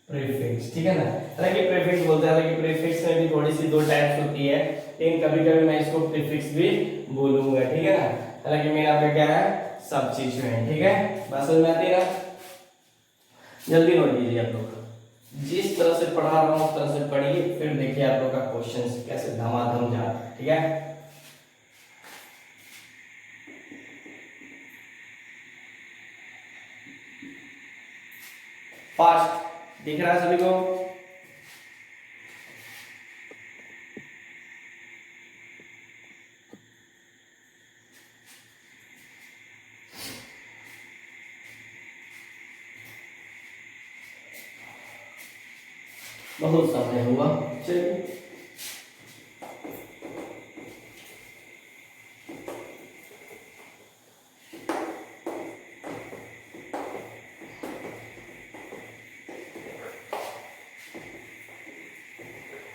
प्रीफिक्स, ठीक है ना। हालांकि प्रीफिक्स बोलते हैं, हालांकि प्रीफिक्स में भी थोड़ी सी दो टाइप्स होती है, लेकिन कभी कभी मैं इसको प्रीफिक्स भी बोलूंगा, ठीक है ना। हालांकि मेरा पे क्या है, सब्स्टिट्यूएंट, ठीक है। बात समझ में आती है ना। जल्दी नोट कीजिए आप लोग, जिस तरह से पढ़ा रहा हूँ उस तरह से पढ़िए, फिर देखिए आप लोग का क्वेश्चन कैसे धमाधम जा रहा है, ठीक है। फास्ट दिख रहा है सभी को। बहुत समय हुआ। चलिए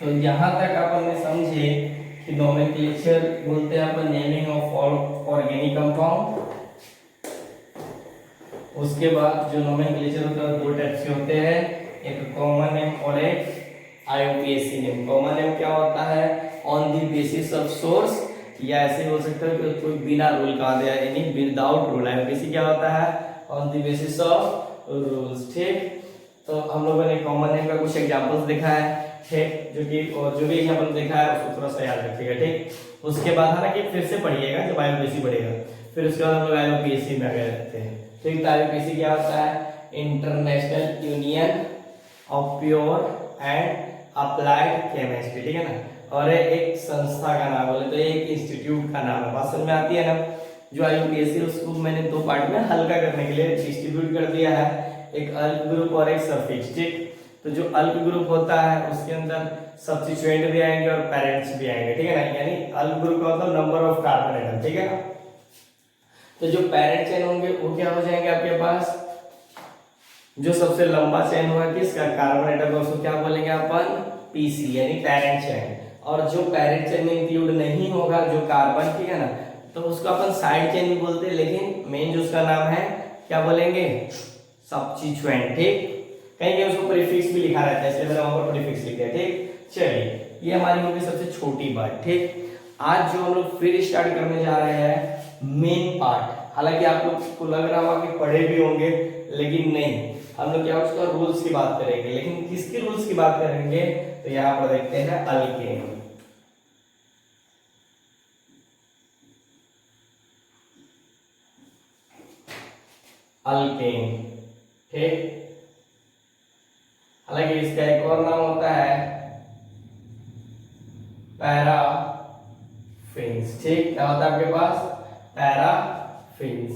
तो यहाँ तक अपन ने समझे कि नोमेनक्लेचर बोलते हैं अपन naming of all organic compound. उसके बाद जो नोमेनक्लेचर होता है दो टाइप के होते हैं, एक कॉमन नेम और एक आईयूपीएसी नेम। कॉमन नेम क्या होता है, on the basis of source, या ऐसे बोल सकते हो कि कोई बिना रूल का दिया यानी विदाउट रूल। आईयूपीएसी क्या होता है, on the basis of rules. ठीक, तो हम लोगों ने कॉमन नेम का कुछ एग्जांपल्स देखा है, ठीक, जो कि जो भी एग्जांपल देखा है उसको थोड़ा सा याद रखिएगा। ठीक, उसके बाद है ना कि फिर से पढ़िएगा जब आईयूपीएसी पढ़ेगा, फिर उसके बाद हम लोग आईयूपीएसी में आगे रहते हैं। ठीक, आईयूपीएसी क्या होता है, international union of pure and applied chemistry. ठीक है ना, और एक संस्था का नाम बोले तो एक इंस्टीट्यूट का नाम है। बात समझ में आती है ना। जो आईयूपीएसी उसको मैंने दो पार्ट में हल्का करने के लिए डिस्ट्रीब्यूट कर दिया है, एक अल्क ग्रुप और एक सफिक्स। ठीक, तो जो अल्क ग्रुप होता है उसके अंदर सब्स्टिट्यूएंट भी आएंगे और पेरेंट्स भी आएंगे। ठीक है ना, यानी अल्क ग्रुप का मतलब नंबर ऑफ कार्बन एटम। ठीक है ना, तो जो पेरेंट चेन होंगे वो क्या हो जाएंगे आपके पास, जो सबसे लंबा चेन होगा किसका, कार्बन एटम का, उसको क्या बोलेंगे अपन, पीसी यानी पेरेंट चेन। और जो पेरेंट चेन में इंक्लूड नहीं होगा जो कार्बन, ठीक है ना, तो उसको अपन साइड चेन भी बोलते हैं, लेकिन मेन जो उसका नाम है क्या बोलेंगे, सब्स्टिट्यूएंट। ठीक, कहीं कहीं उसको प्रीफिक्स भी लिखा रहता है, इसलिए मैंने वहां पर प्रीफिक्स लिख दिया। ठीक, चलिए ये हमारी होगी सबसे छोटी बात। ठीक, आज जो हम लोग फिर स्टार्ट करने जा रहे हैं मेन पार्ट, हालांकि आप लोग को लग रहा होगा कि पढ़े भी होंगे, लेकिन नहीं, हम लोग क्या उसका रूल्स की बात करेंगे। लेकिन किसके रूल्स की बात करेंगे, तो यहाँ पर देखते हैं अल्केन। अल्केन, ठीक, हालांकि इसका एक और नाम होता है पैराफिन्स। ठीक, क्या होता है आपके पास, पैराफिन्स।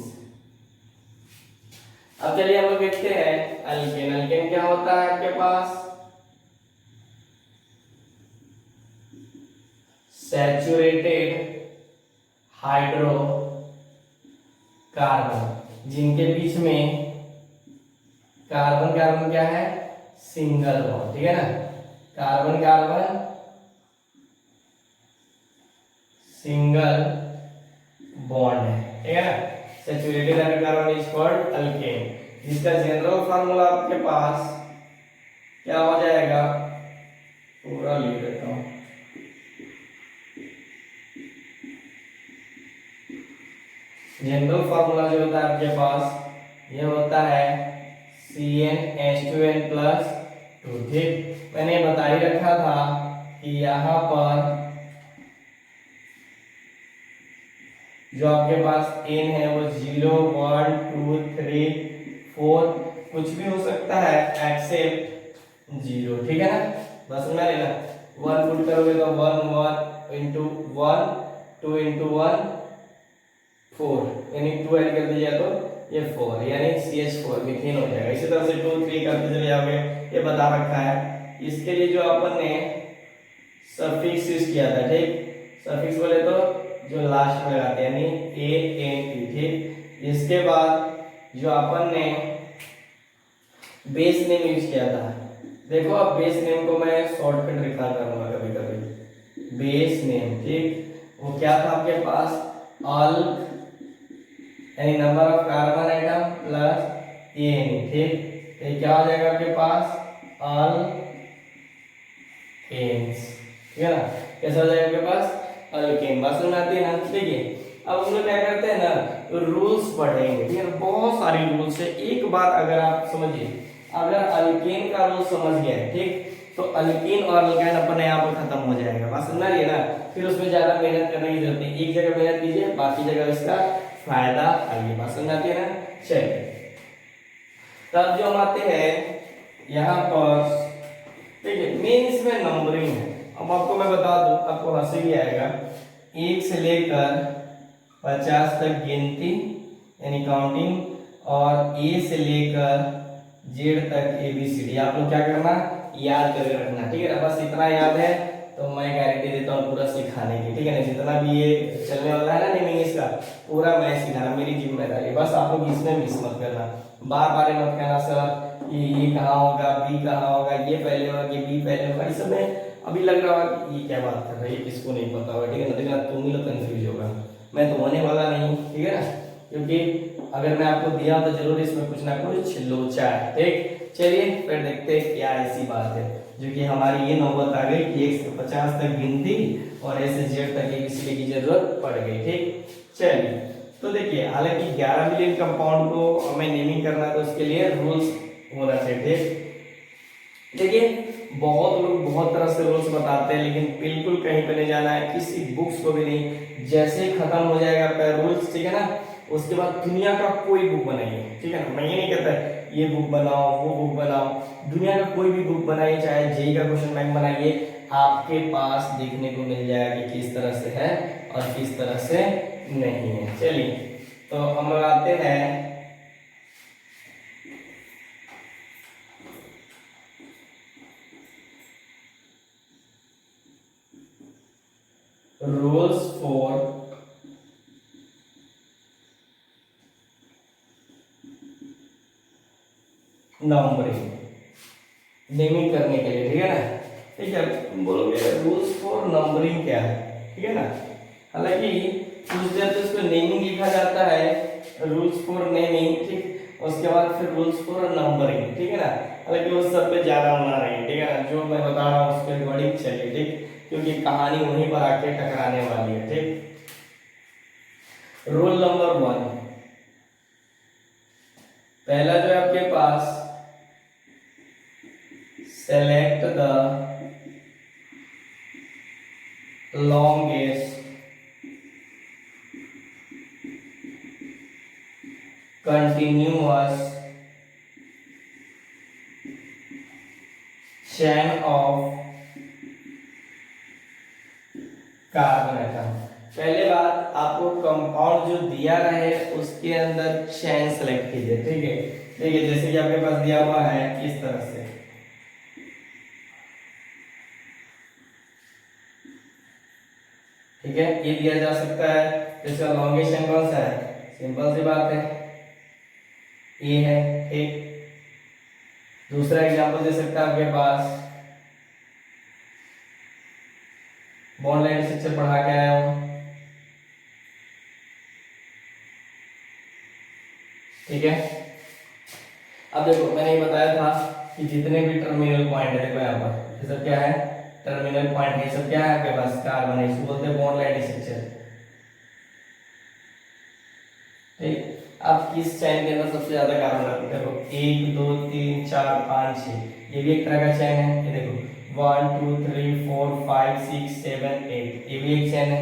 अब चलिए हम लोग देखते हैं अल्केन। अल्केन क्या होता है आपके पास, सैचुरेटेड हाइड्रोकार्बन जिनके बीच में कार्बन कार्बन क्या है, सिंगल बॉन्ड। ठीक है ना, कार्बन कार्बन सिंगल बॉन्ड है। ठीक है ना, saturated hydrocarbon is called alkane, जिसका जनरल फार्मूला आपके पास क्या हो जाएगा, पूरा लिख देता हूं। जनरल फार्मूला जो होता है आपके पास ये होता है CnH2n+2। ठीक, मैंने बता ही रखा था कि यहाँ पर जो आपके पास n है वो 0 1 2 3 4 कुछ भी हो सकता है एक्सेप्ट 0। ठीक है ना, बस में लेना 1 पुट करोगे तो 1 1 into 1 2 into 1 4 यानी 2 ऐड कर दीजिए तो ये 4 यानी CH4 मीथेन हो जाएगा। इसी तरह से 2 3 करते चले जाओगे, ये बता रखा है। इसके लिए जो अपन ने सफिक्स यूज किया था, ठीक, सफिक्स बोले तो जो लास्ट में लगाते हैं यानी ANT। ठीक, इसके बाद जो अपन ने बेस नेम यूज किया था, देखो अब बेस नेम को मैं शॉर्टकट लिखा करूंगा कभी कभी, बेस नेम। ठीक, वो क्या था आपके पास, अल्क यानी number of carbon atom plus N. ठीक, ये क्या हो जाएगा आपके पास, अल्केन्स। ठीक है ना, कैसा हो जाएगा आपके पास, अल्केन। बात समझ में आती है ना। देखिए अब हम लोग क्या करते हैं ना, तो रूल्स पढ़ेंगे। ठीक है, बहुत सारी रूल्स है, एक बार अगर आप समझिए, अगर अल्केन का रूल समझ गए, ठीक, तो अल्कीन और अल्काइन अपन यहाँ पर खत्म हो जाएगा। बात समझ रही है ना, फिर उसमें ज्यादा मेहनत करने की जरूरत नहीं, एक जगह मेहनत कीजिए, बाकी जगह इसका फायदा आइए। बात समझ आती है ना। चलिए तब जो हम आते हैं यहाँ पर, देखिए मेन इसमें नंबरिंग है। अब आपको मैं बता दूं, आपको हंसी भी आएगा, 1 से लेकर 50 तक गिनती यानी काउंटिंग, और A से लेकर Z तक ABCD। आप लोग क्या करना, याद करके रखना, ठीक है ना। बस इतना याद है तो मैं गारंटी देता हूँ पूरा सिखाने की, ठीक है ना। जितना भी ये चलने वाला है ना नेमिंग इसका, पूरा मैं सिखाना, मेरी जिम्मेदारी। बस आप लोग इसमें मिस मत करना, बार बार मत कहना सर ये कहाँ होगा, बी कहाँ होगा, ये पहले होगा कि बी पहले होगा। इस समय अभी लग रहा होगा कि ये क्या बात कर रहा है, ये किसको नहीं पता होगा, ठीक है ना। लेकिन तुम ही लोग कंफ्यूज होगा, मैं तो होने वाला नहीं, ठीक है ना। क्योंकि अगर मैं आपको दिया तो जरूर इसमें कुछ ना कुछ लोचा है, ठीक। चलिए फिर देखते हैं क्या ऐसी बात है जो कि हमारी ये नौबत आ गई कि 1 से 50 तक गिनती और ए से जेड तक एबीसीडी की जरूरत पड़ गई, ठीक। चलिए तो देखिए, हालांकि 11 मिलियन कंपाउंड को हमें नेमिंग करना है तो उसके लिए रूल्स होना चाहिए, ठीक। देखिए बहुत लोग बहुत तरह से रूल्स बताते हैं, लेकिन बिल्कुल कहीं पे नहीं जाना है, किसी बुक्स को भी नहीं। जैसे ही खत्म हो जाएगा आपका रूल्स, ठीक है ना, उसके बाद दुनिया का कोई बुक बनाइए, ठीक है ना। मैं ये नहीं कहता ये बुक बनाओ वो बुक बनाओ, दुनिया का कोई भी बुक बनाइए, चाहे जेई का क्वेश्चन बैंक बनाइए, आपके पास देखने को मिल जाएगा कि किस तरह से है और किस तरह से नहीं है। चलिए तो हम लोग आते हैं रूल्स फॉर नंबरिंग, नेमिंग करने के लिए, ठीक है ना। ठीक है, तुम बोलोगे रूल्स फॉर नंबरिंग क्या है, ठीक है ना। हालांकि कुछ देर तो इसको नेमिंग लिखा जाता है, रूल्स फॉर नेमिंग, ठीक। उसके बाद फिर रूल्स फॉर नंबरिंग, ठीक है ना। हालांकि उस सब पे ज्यादा होना नहीं, ठीक है ना। जो मैं बता रहा हूँ उसके अकॉर्डिंग चलिए, ठीक, क्योंकि कहानी वहीं पर आके टकराने वाली है, ठीक। रूल नंबर 1, पहला जो है आपके पास, select the longest continuous chain of carbon atom. पहले बात, आपको कंपाउंड जो दिया रहे उसके अंदर चेन सेलेक्ट कीजिए, ठीक है। देखिए जैसे कि आपके पास दिया हुआ है इस तरह से, ठीक है, ये दिया जा सकता है। तो इसका लॉन्गेस्ट चेन कौन सा है, सिंपल सी बात है, ये है, ठीक। दूसरा एग्जांपल दे सकता है आपके पास, बॉन्ड लाइन स्ट्रक्चर पढ़ा के आया हूं, ठीक है। अब देखो मैंने ये बताया था कि जितने भी टर्मिनल पॉइंट है, देखो यहाँ पर ये सब क्या है, टर्मिनल पॉइंट, ये सब क्या है आपके पास, कार्बन है, इसको बोलते हैं बॉन्ड लाइन स्ट्रक्चर, ठीक। अब किस चैन के अंदर सबसे ज्यादा कार्बन है, देखो 1 2 3 4 5 6, ये भी एक तरह का चैन है, ये देखो 1 2 3 4 5 6 7 8, ये भी एक चैन है,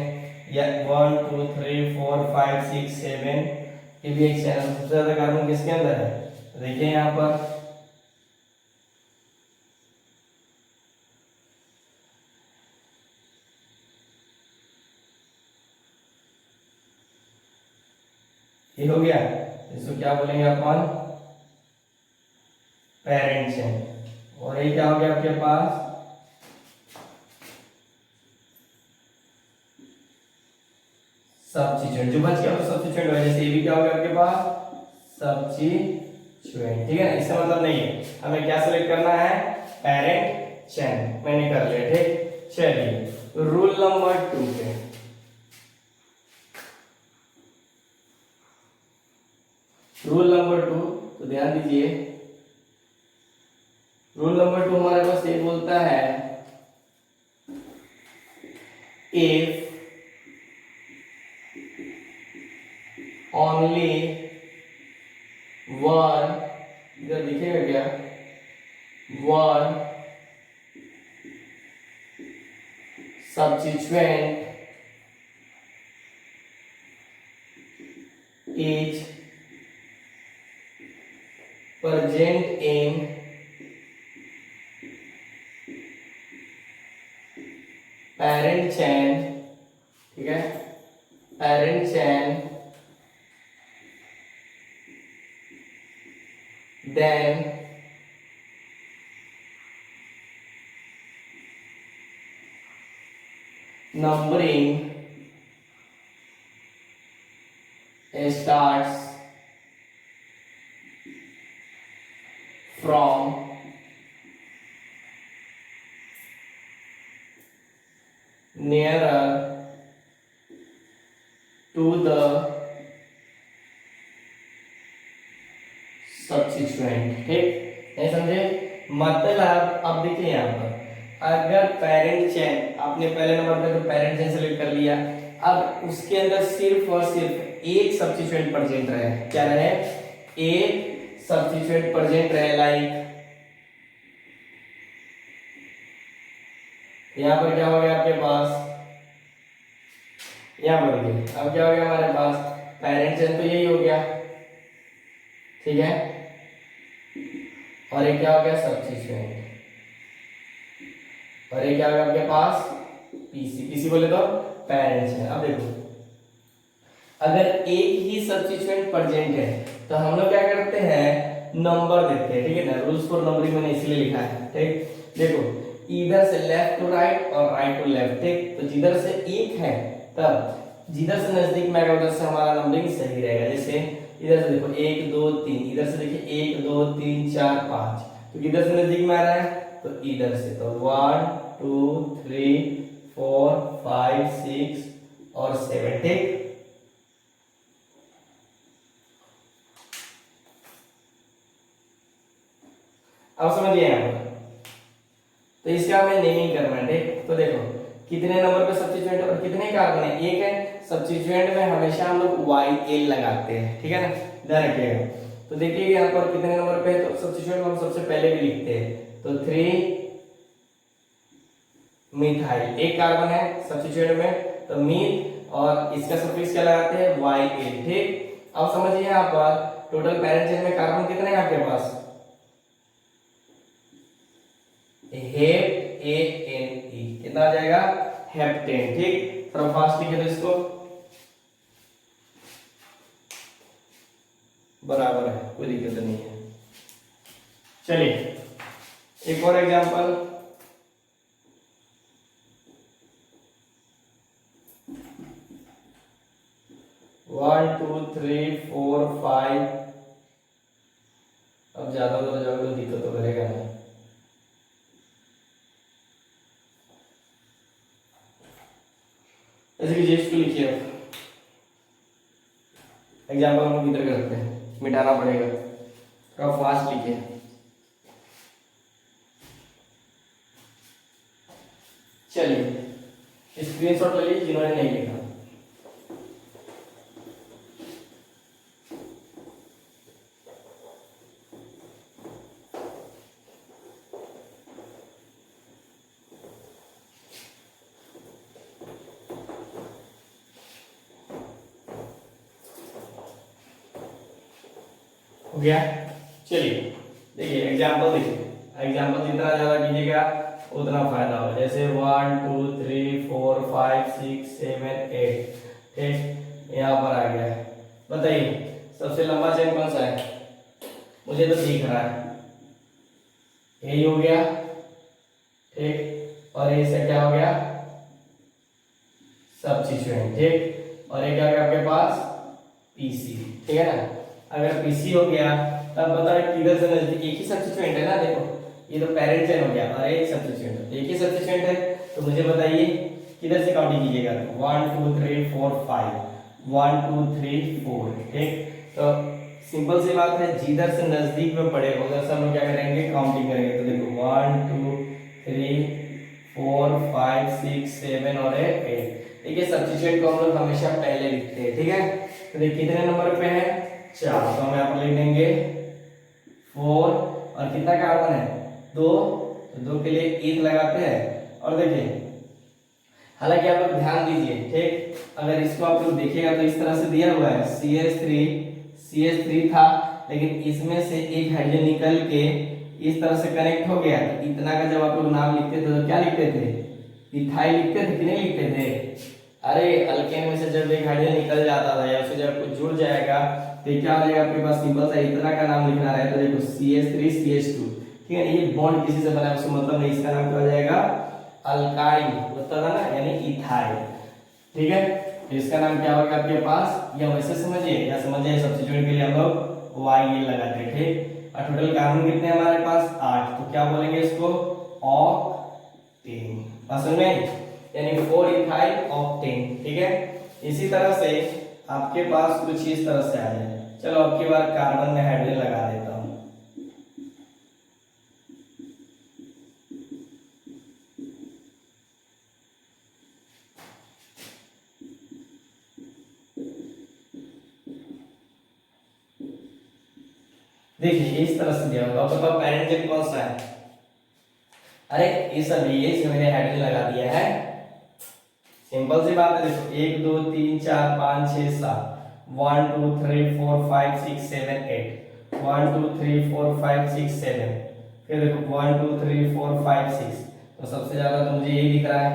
या 1 2 3 4 5 6 7, ये भी एक चैन है। सबसे ज्यादा कार्बन किसके अंदर है, देखिए यहाँ पर, ये हो गया, इसको क्या बोलेंगे अपन, पेरेंट चेन। और ये क्या हो गया आपके पास, सब्स्टिट्यूएंट। जो बच गया वो सब्स्टिट्यूएंट हो, जैसे ये भी क्या हो गया आपके पास, सब्स्टिट्यूएंट, ठीक है ना। इसका मतलब नहीं है हमें क्या सेलेक्ट करना है, पेरेंट चेन, मैंने कर लिया, ठीक। चलिए रूल नंबर 2 पे, रूल नंबर 2, तो ध्यान दीजिए, रूल नंबर 2 हमारे पास ये बोलता है, इफ ओनली वन, इधर दिखेगा क्या, one substituent is present in parent chain, ठीक है, parent chain, then numbering starts from nearer to the subsequent। ठीक, नहीं समझे? मतलब अब देखिए यहाँ पर अगर पेरेंट चेन आपने पहले नंबर पे तो पेरेंट चेन सेलेक्ट कर लिया, अब उसके अंदर सिर्फ और सिर्फ एक सब्स्टिट्यूएंट प्रेजेंट रहे, क्या रहे? एक सब्स्टिट्यूएंट प्रेजेंट रहे। लाइक यहाँ पर क्या हो गया आपके पास, यहाँ पर देखिए अब क्या हो गया हमारे पास, पेरेंट चेन तो यही हो गया, ठीक है, और एक क्या हो गया सब्स्टिट्यूएंट, और एक क्या हो गया आपके पास पीसी। पीसी बोले तो पेरेंट चेन। अब देखो अगर एक ही सब्स्टिट्यूएंट प्रेजेंट है तो हम लोग क्या करते हैं, नंबर देते हैं, ठीक है ना। रूल्स फॉर नंबरिंग मैंने इसलिए लिखा है, ठीक। देखो इधर से लेफ्ट टू राइट और राइट टू लेफ्ट, ठीक। तो जिधर से एक है तब जिधर से नजदीक में आएगा उधर से हमारा नंबरिंग सही रहेगा। जैसे इधर से देखो 1 2 3, इधर से देखिए 1 2 3 4 5, तो किधर से नजदीक में आ रहा है, तो इधर से। तो 1 2 3 4 5 6 और 7, ठीक। अब समझिए यहाँ पर, तो इसका हमें नेमिंग करना है, ठीक। तो देखो कितने नंबर पे सब्स्टिट्यूएंट और कितने कार्बन है, एक है। सब्स्टिट्यूएंट में हमेशा हम लोग YL लगाते हैं, ठीक है ना, ध्यान रखिएगा। तो देखिए यहाँ पर कितने नंबर पे है, तो सब्स्टिट्यूएंट हम सबसे पहले भी लिखते हैं, तो 3 मिथाइल, एक कार्बन है सब्स्टिट्यूएंट में, तो मीथ, और इसका सफिक्स क्या लगाते हैं YL, ठीक। अब समझिए यहाँ पर टोटल पेरेंट चेन में कार्बन कितने हैं आपके पास, हेप ANE, कितना आ जाएगा, हेप्टेन, ठीक। थोड़ा फास्ट लिखे तो इसको बराबर है, कोई दिक्कत नहीं है। चलिए एक और example, one two three four five. अब ज्यादा हो जाएगा तो दिक्कत तो करेगा नहीं। जैसे कि जेस को लिखिए, एग्जाम्पल हम किधर करते हैं, मिटाना पड़ेगा, थोड़ा फास्ट लिखिए। चलिए स्क्रीनशॉट ले लीजिए जिन्होंने नहीं लिखा। हो गया। चलिए देखिए एग्जाम्पल, देखिए एग्जाम्पल जितना ज्यादा कीजिएगा उतना फायदा होगा। जैसे 1 2 3 4 5 6 7 8, ठीक, यहाँ पर आ गया है। बताइए सबसे लंबा चेन कौन सा है, मुझे तो दिख रहा है, यही हो गया, ठीक। और ये से क्या हो गया, सब्स्टिट्यूएंट, ठीक। और ये क्या गया आपके पास, पीसी, ठीक है ना। अगर पीसी हो गया तब बताओ किधर से नजदीक, एक ही सब्स्टिट्यूएंट है ना, देखो ये तो पेरेंट चेन हो गया और एक सब्स्टिट्यूएंट, एक ही सब्स्टिट्यूएंट है। तो मुझे बताइए किधर से काउंटिंग कीजिएगा, 1 2 3 4 5, 1 2 3 4, ठीक। तो सिंपल सी बात है, जिधर से नजदीक में पड़े उधर से हम लोग क्या करेंगे, काउंटिंग करेंगे। तो देखो 1 2 3 4 5 6 7 और 8। देखिए सब्स्टिट्यूएंट को हम लोग हमेशा पहले लिखते हैं, ठीक है। तो देखिए कितने नंबर पे है, 4, तो हम यहाँ पर लिख देंगे 4, और कितना कार्बन है, 2, तो 2 के लिए 1 लगाते हैं। और देखिए हालांकि आप लोग ध्यान दीजिए, ठीक, अगर इसको आप लोग देखिएगा तो इस तरह से दिया हुआ है CH3 था, लेकिन इसमें से एक हाइड्रोजन निकल के इस तरह से कनेक्ट हो गया। तो इतना का जब आप लोग नाम लिखते थे तो क्या लिखते थे, इथाइल लिखते थे कि नहीं लिखते थे। अरे अल्केन में से जब एक हाइड्रोजन निकल जाता था या उससे जब कुछ जुड़ जाएगा तो क्या हो जाएगा आपके पास, सिंपल सा इतना का नाम लिखना रहे। तो देखो CH3 CH2, ठीक है, ये बॉन्ड किसी से बना है उसको मतलब नहीं, इसका नाम क्या हो जाएगा, अल्काइल होता था ना, यानी इथाइल। ठीक है, तो इसका नाम क्या होगा आपके पास, या वैसे समझिए या समझिए सब्स्टिट्यूट के लिए हम लोग वाई लगाते हैं। ठीक, और टोटल कार्बन कितने हमारे पास 8, तो क्या बोलेंगे इसको, ऑक्टेन। समझ में, यानी 4 इथाइल ऑक्टेन। ठीक है, इसी तरह से आपके पास कुछ इस तरह से आ जाए। चलो अब की बार कार्बन में हाइड्रोजन लगा देता हूं। देखिए इस तरह से दिया होगा, आपके पास पेरेंट जेल कौन सा है, अरे इस अभी ये मैंने हाइड्रोजन लगा दिया है। सिंपल सी बात है, देखो 1 2 3 4 5 6 7, 1 2 3 4 5 6 7 8, 1 2 3 4 5 6 7, फिर देखो 1 2 3 4 5 6, तो सबसे ज्यादा तो मुझे यही दिख रहा है।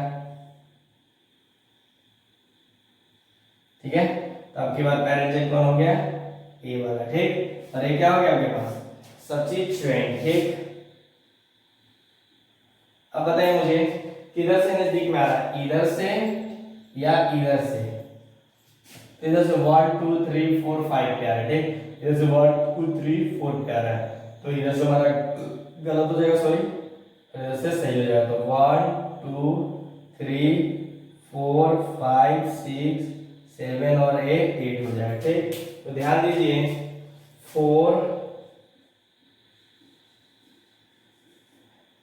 ठीक है, तो आपके बाद पेरेंट जेल कौन हो गया, ए वाला। ठीक, और ये क्या हो गया आपके पास, सब्स्टिट्यूएंट। ठीक, अब बताइए मुझे किधर से नजदीक में आ रहा है, इधर से या इधर से। इधर से 1 2 3 4 5 पे आ रहा है। ठीक, इधर से 1 2 3 4 पे आ रहा है, तो इधर से हमारा गलत हो जाएगा, सॉरी, इधर से सही हो जाएगा। तो 1 2 3 4 5 6 7 और 8 हो जाएगा। ठीक, तो ध्यान दीजिए 4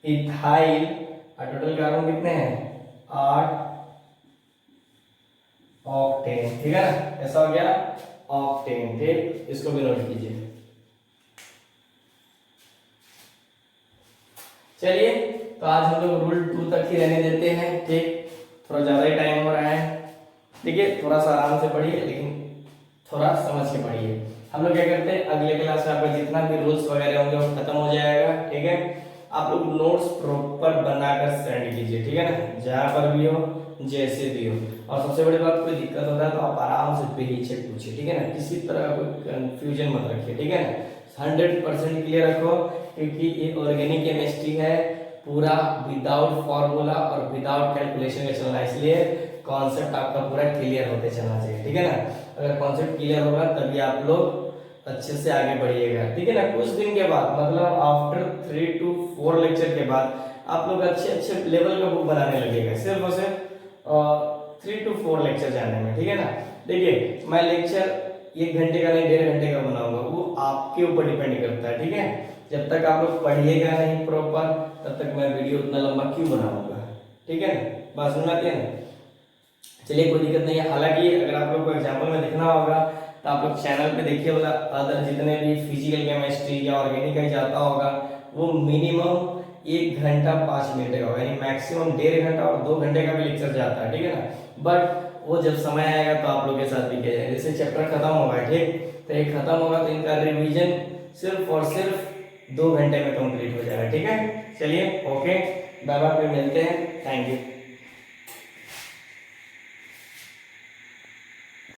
इथाइल और टोटल कार्बन कितने हैं, 8 ऑक्टेन। ठीक है ना, ऐसा हो गया ऑक्टेन। ठीक, इसको भी नोट कीजिए। चलिए, तो आज हम लोग रूल 2 तक ही रहने देते हैं। ठीक, थोड़ा ज्यादा ही टाइम हो रहा है। ठीक है, थोड़ा सा आराम से पढ़िए, लेकिन थोड़ा समझ के पढ़िए। हम लोग क्या करते हैं, अगले क्लास में आपका जितना भी रूल्स वगैरह होंगे वो खत्म हो जाएगा। ठीक है, आप लोग नोट्स प्रॉपर बनाकर सेंड कीजिए। ठीक है ना, जहां पर भी हो, जैसे भी हो। और सबसे बड़ी बात, कोई दिक्कत होता है तो आप आराम से बेहिचक पूछिए। ठीक है ना, किसी तरह का कोई कंफ्यूजन मत रखिए। ठीक है ना, 100% क्लियर रखो, क्योंकि ये ऑर्गेनिक केमिस्ट्री है, पूरा विदाउट फॉर्मूला और विदाउट कैलकुलेशन में चलना है, इसलिए कॉन्सेप्ट आपका पूरा क्लियर होते चलना चाहिए। ठीक है ना, अगर कॉन्सेप्ट क्लियर होगा तभी आप लोग अच्छे से आगे बढ़िएगा। ठीक है ना, कुछ दिन के बाद, मतलब आफ्टर 3 to 4 लेक्चर के बाद आप लोग अच्छे अच्छे लेवल का बुक बनाने लगेगा, सिर्फ और सिर्फ 3 to 4 लेक्चर जाने में। ठीक है ना, देखिए मैं लेक्चर 1 घंटे का नहीं 1.5 घंटे का बनाऊंगा, वो आपके ऊपर डिपेंड करता है। ठीक है, जब तक आप लोग पढ़िएगा नहीं प्रॉपर, तब तक मैं वीडियो उतना लंबा क्यों बनाऊंगा। ठीक है ना, बात समझ में आती है ना। चलिए, कोई दिक्कत नहीं है। हालांकि अगर आप लोग को एग्जाम्पल में देखना होगा तो आप लोग चैनल पे देखिए, वाला अदर जितने भी फिजिकल केमिस्ट्री या ऑर्गेनिक का जाता होगा, वो मिनिमम 1 घंटा 5 मिनट का होगा, यानी मैक्सिमम 1.5 घंटा और 2 घंटे का भी लेक्चर जाता है। ठीक है ना, बट वो जब समय आएगा तो आप लोग के साथ भी किया जाएगा। जैसे चैप्टर खत्म होगा, ठीक, तो ये खत्म होगा तो इनका रिवीजन सिर्फ और सिर्फ 2 घंटे में कंप्लीट हो जाएगा। ठीक है, चलिए ओके, बाय बाय, फिर मिलते हैं। Thank you.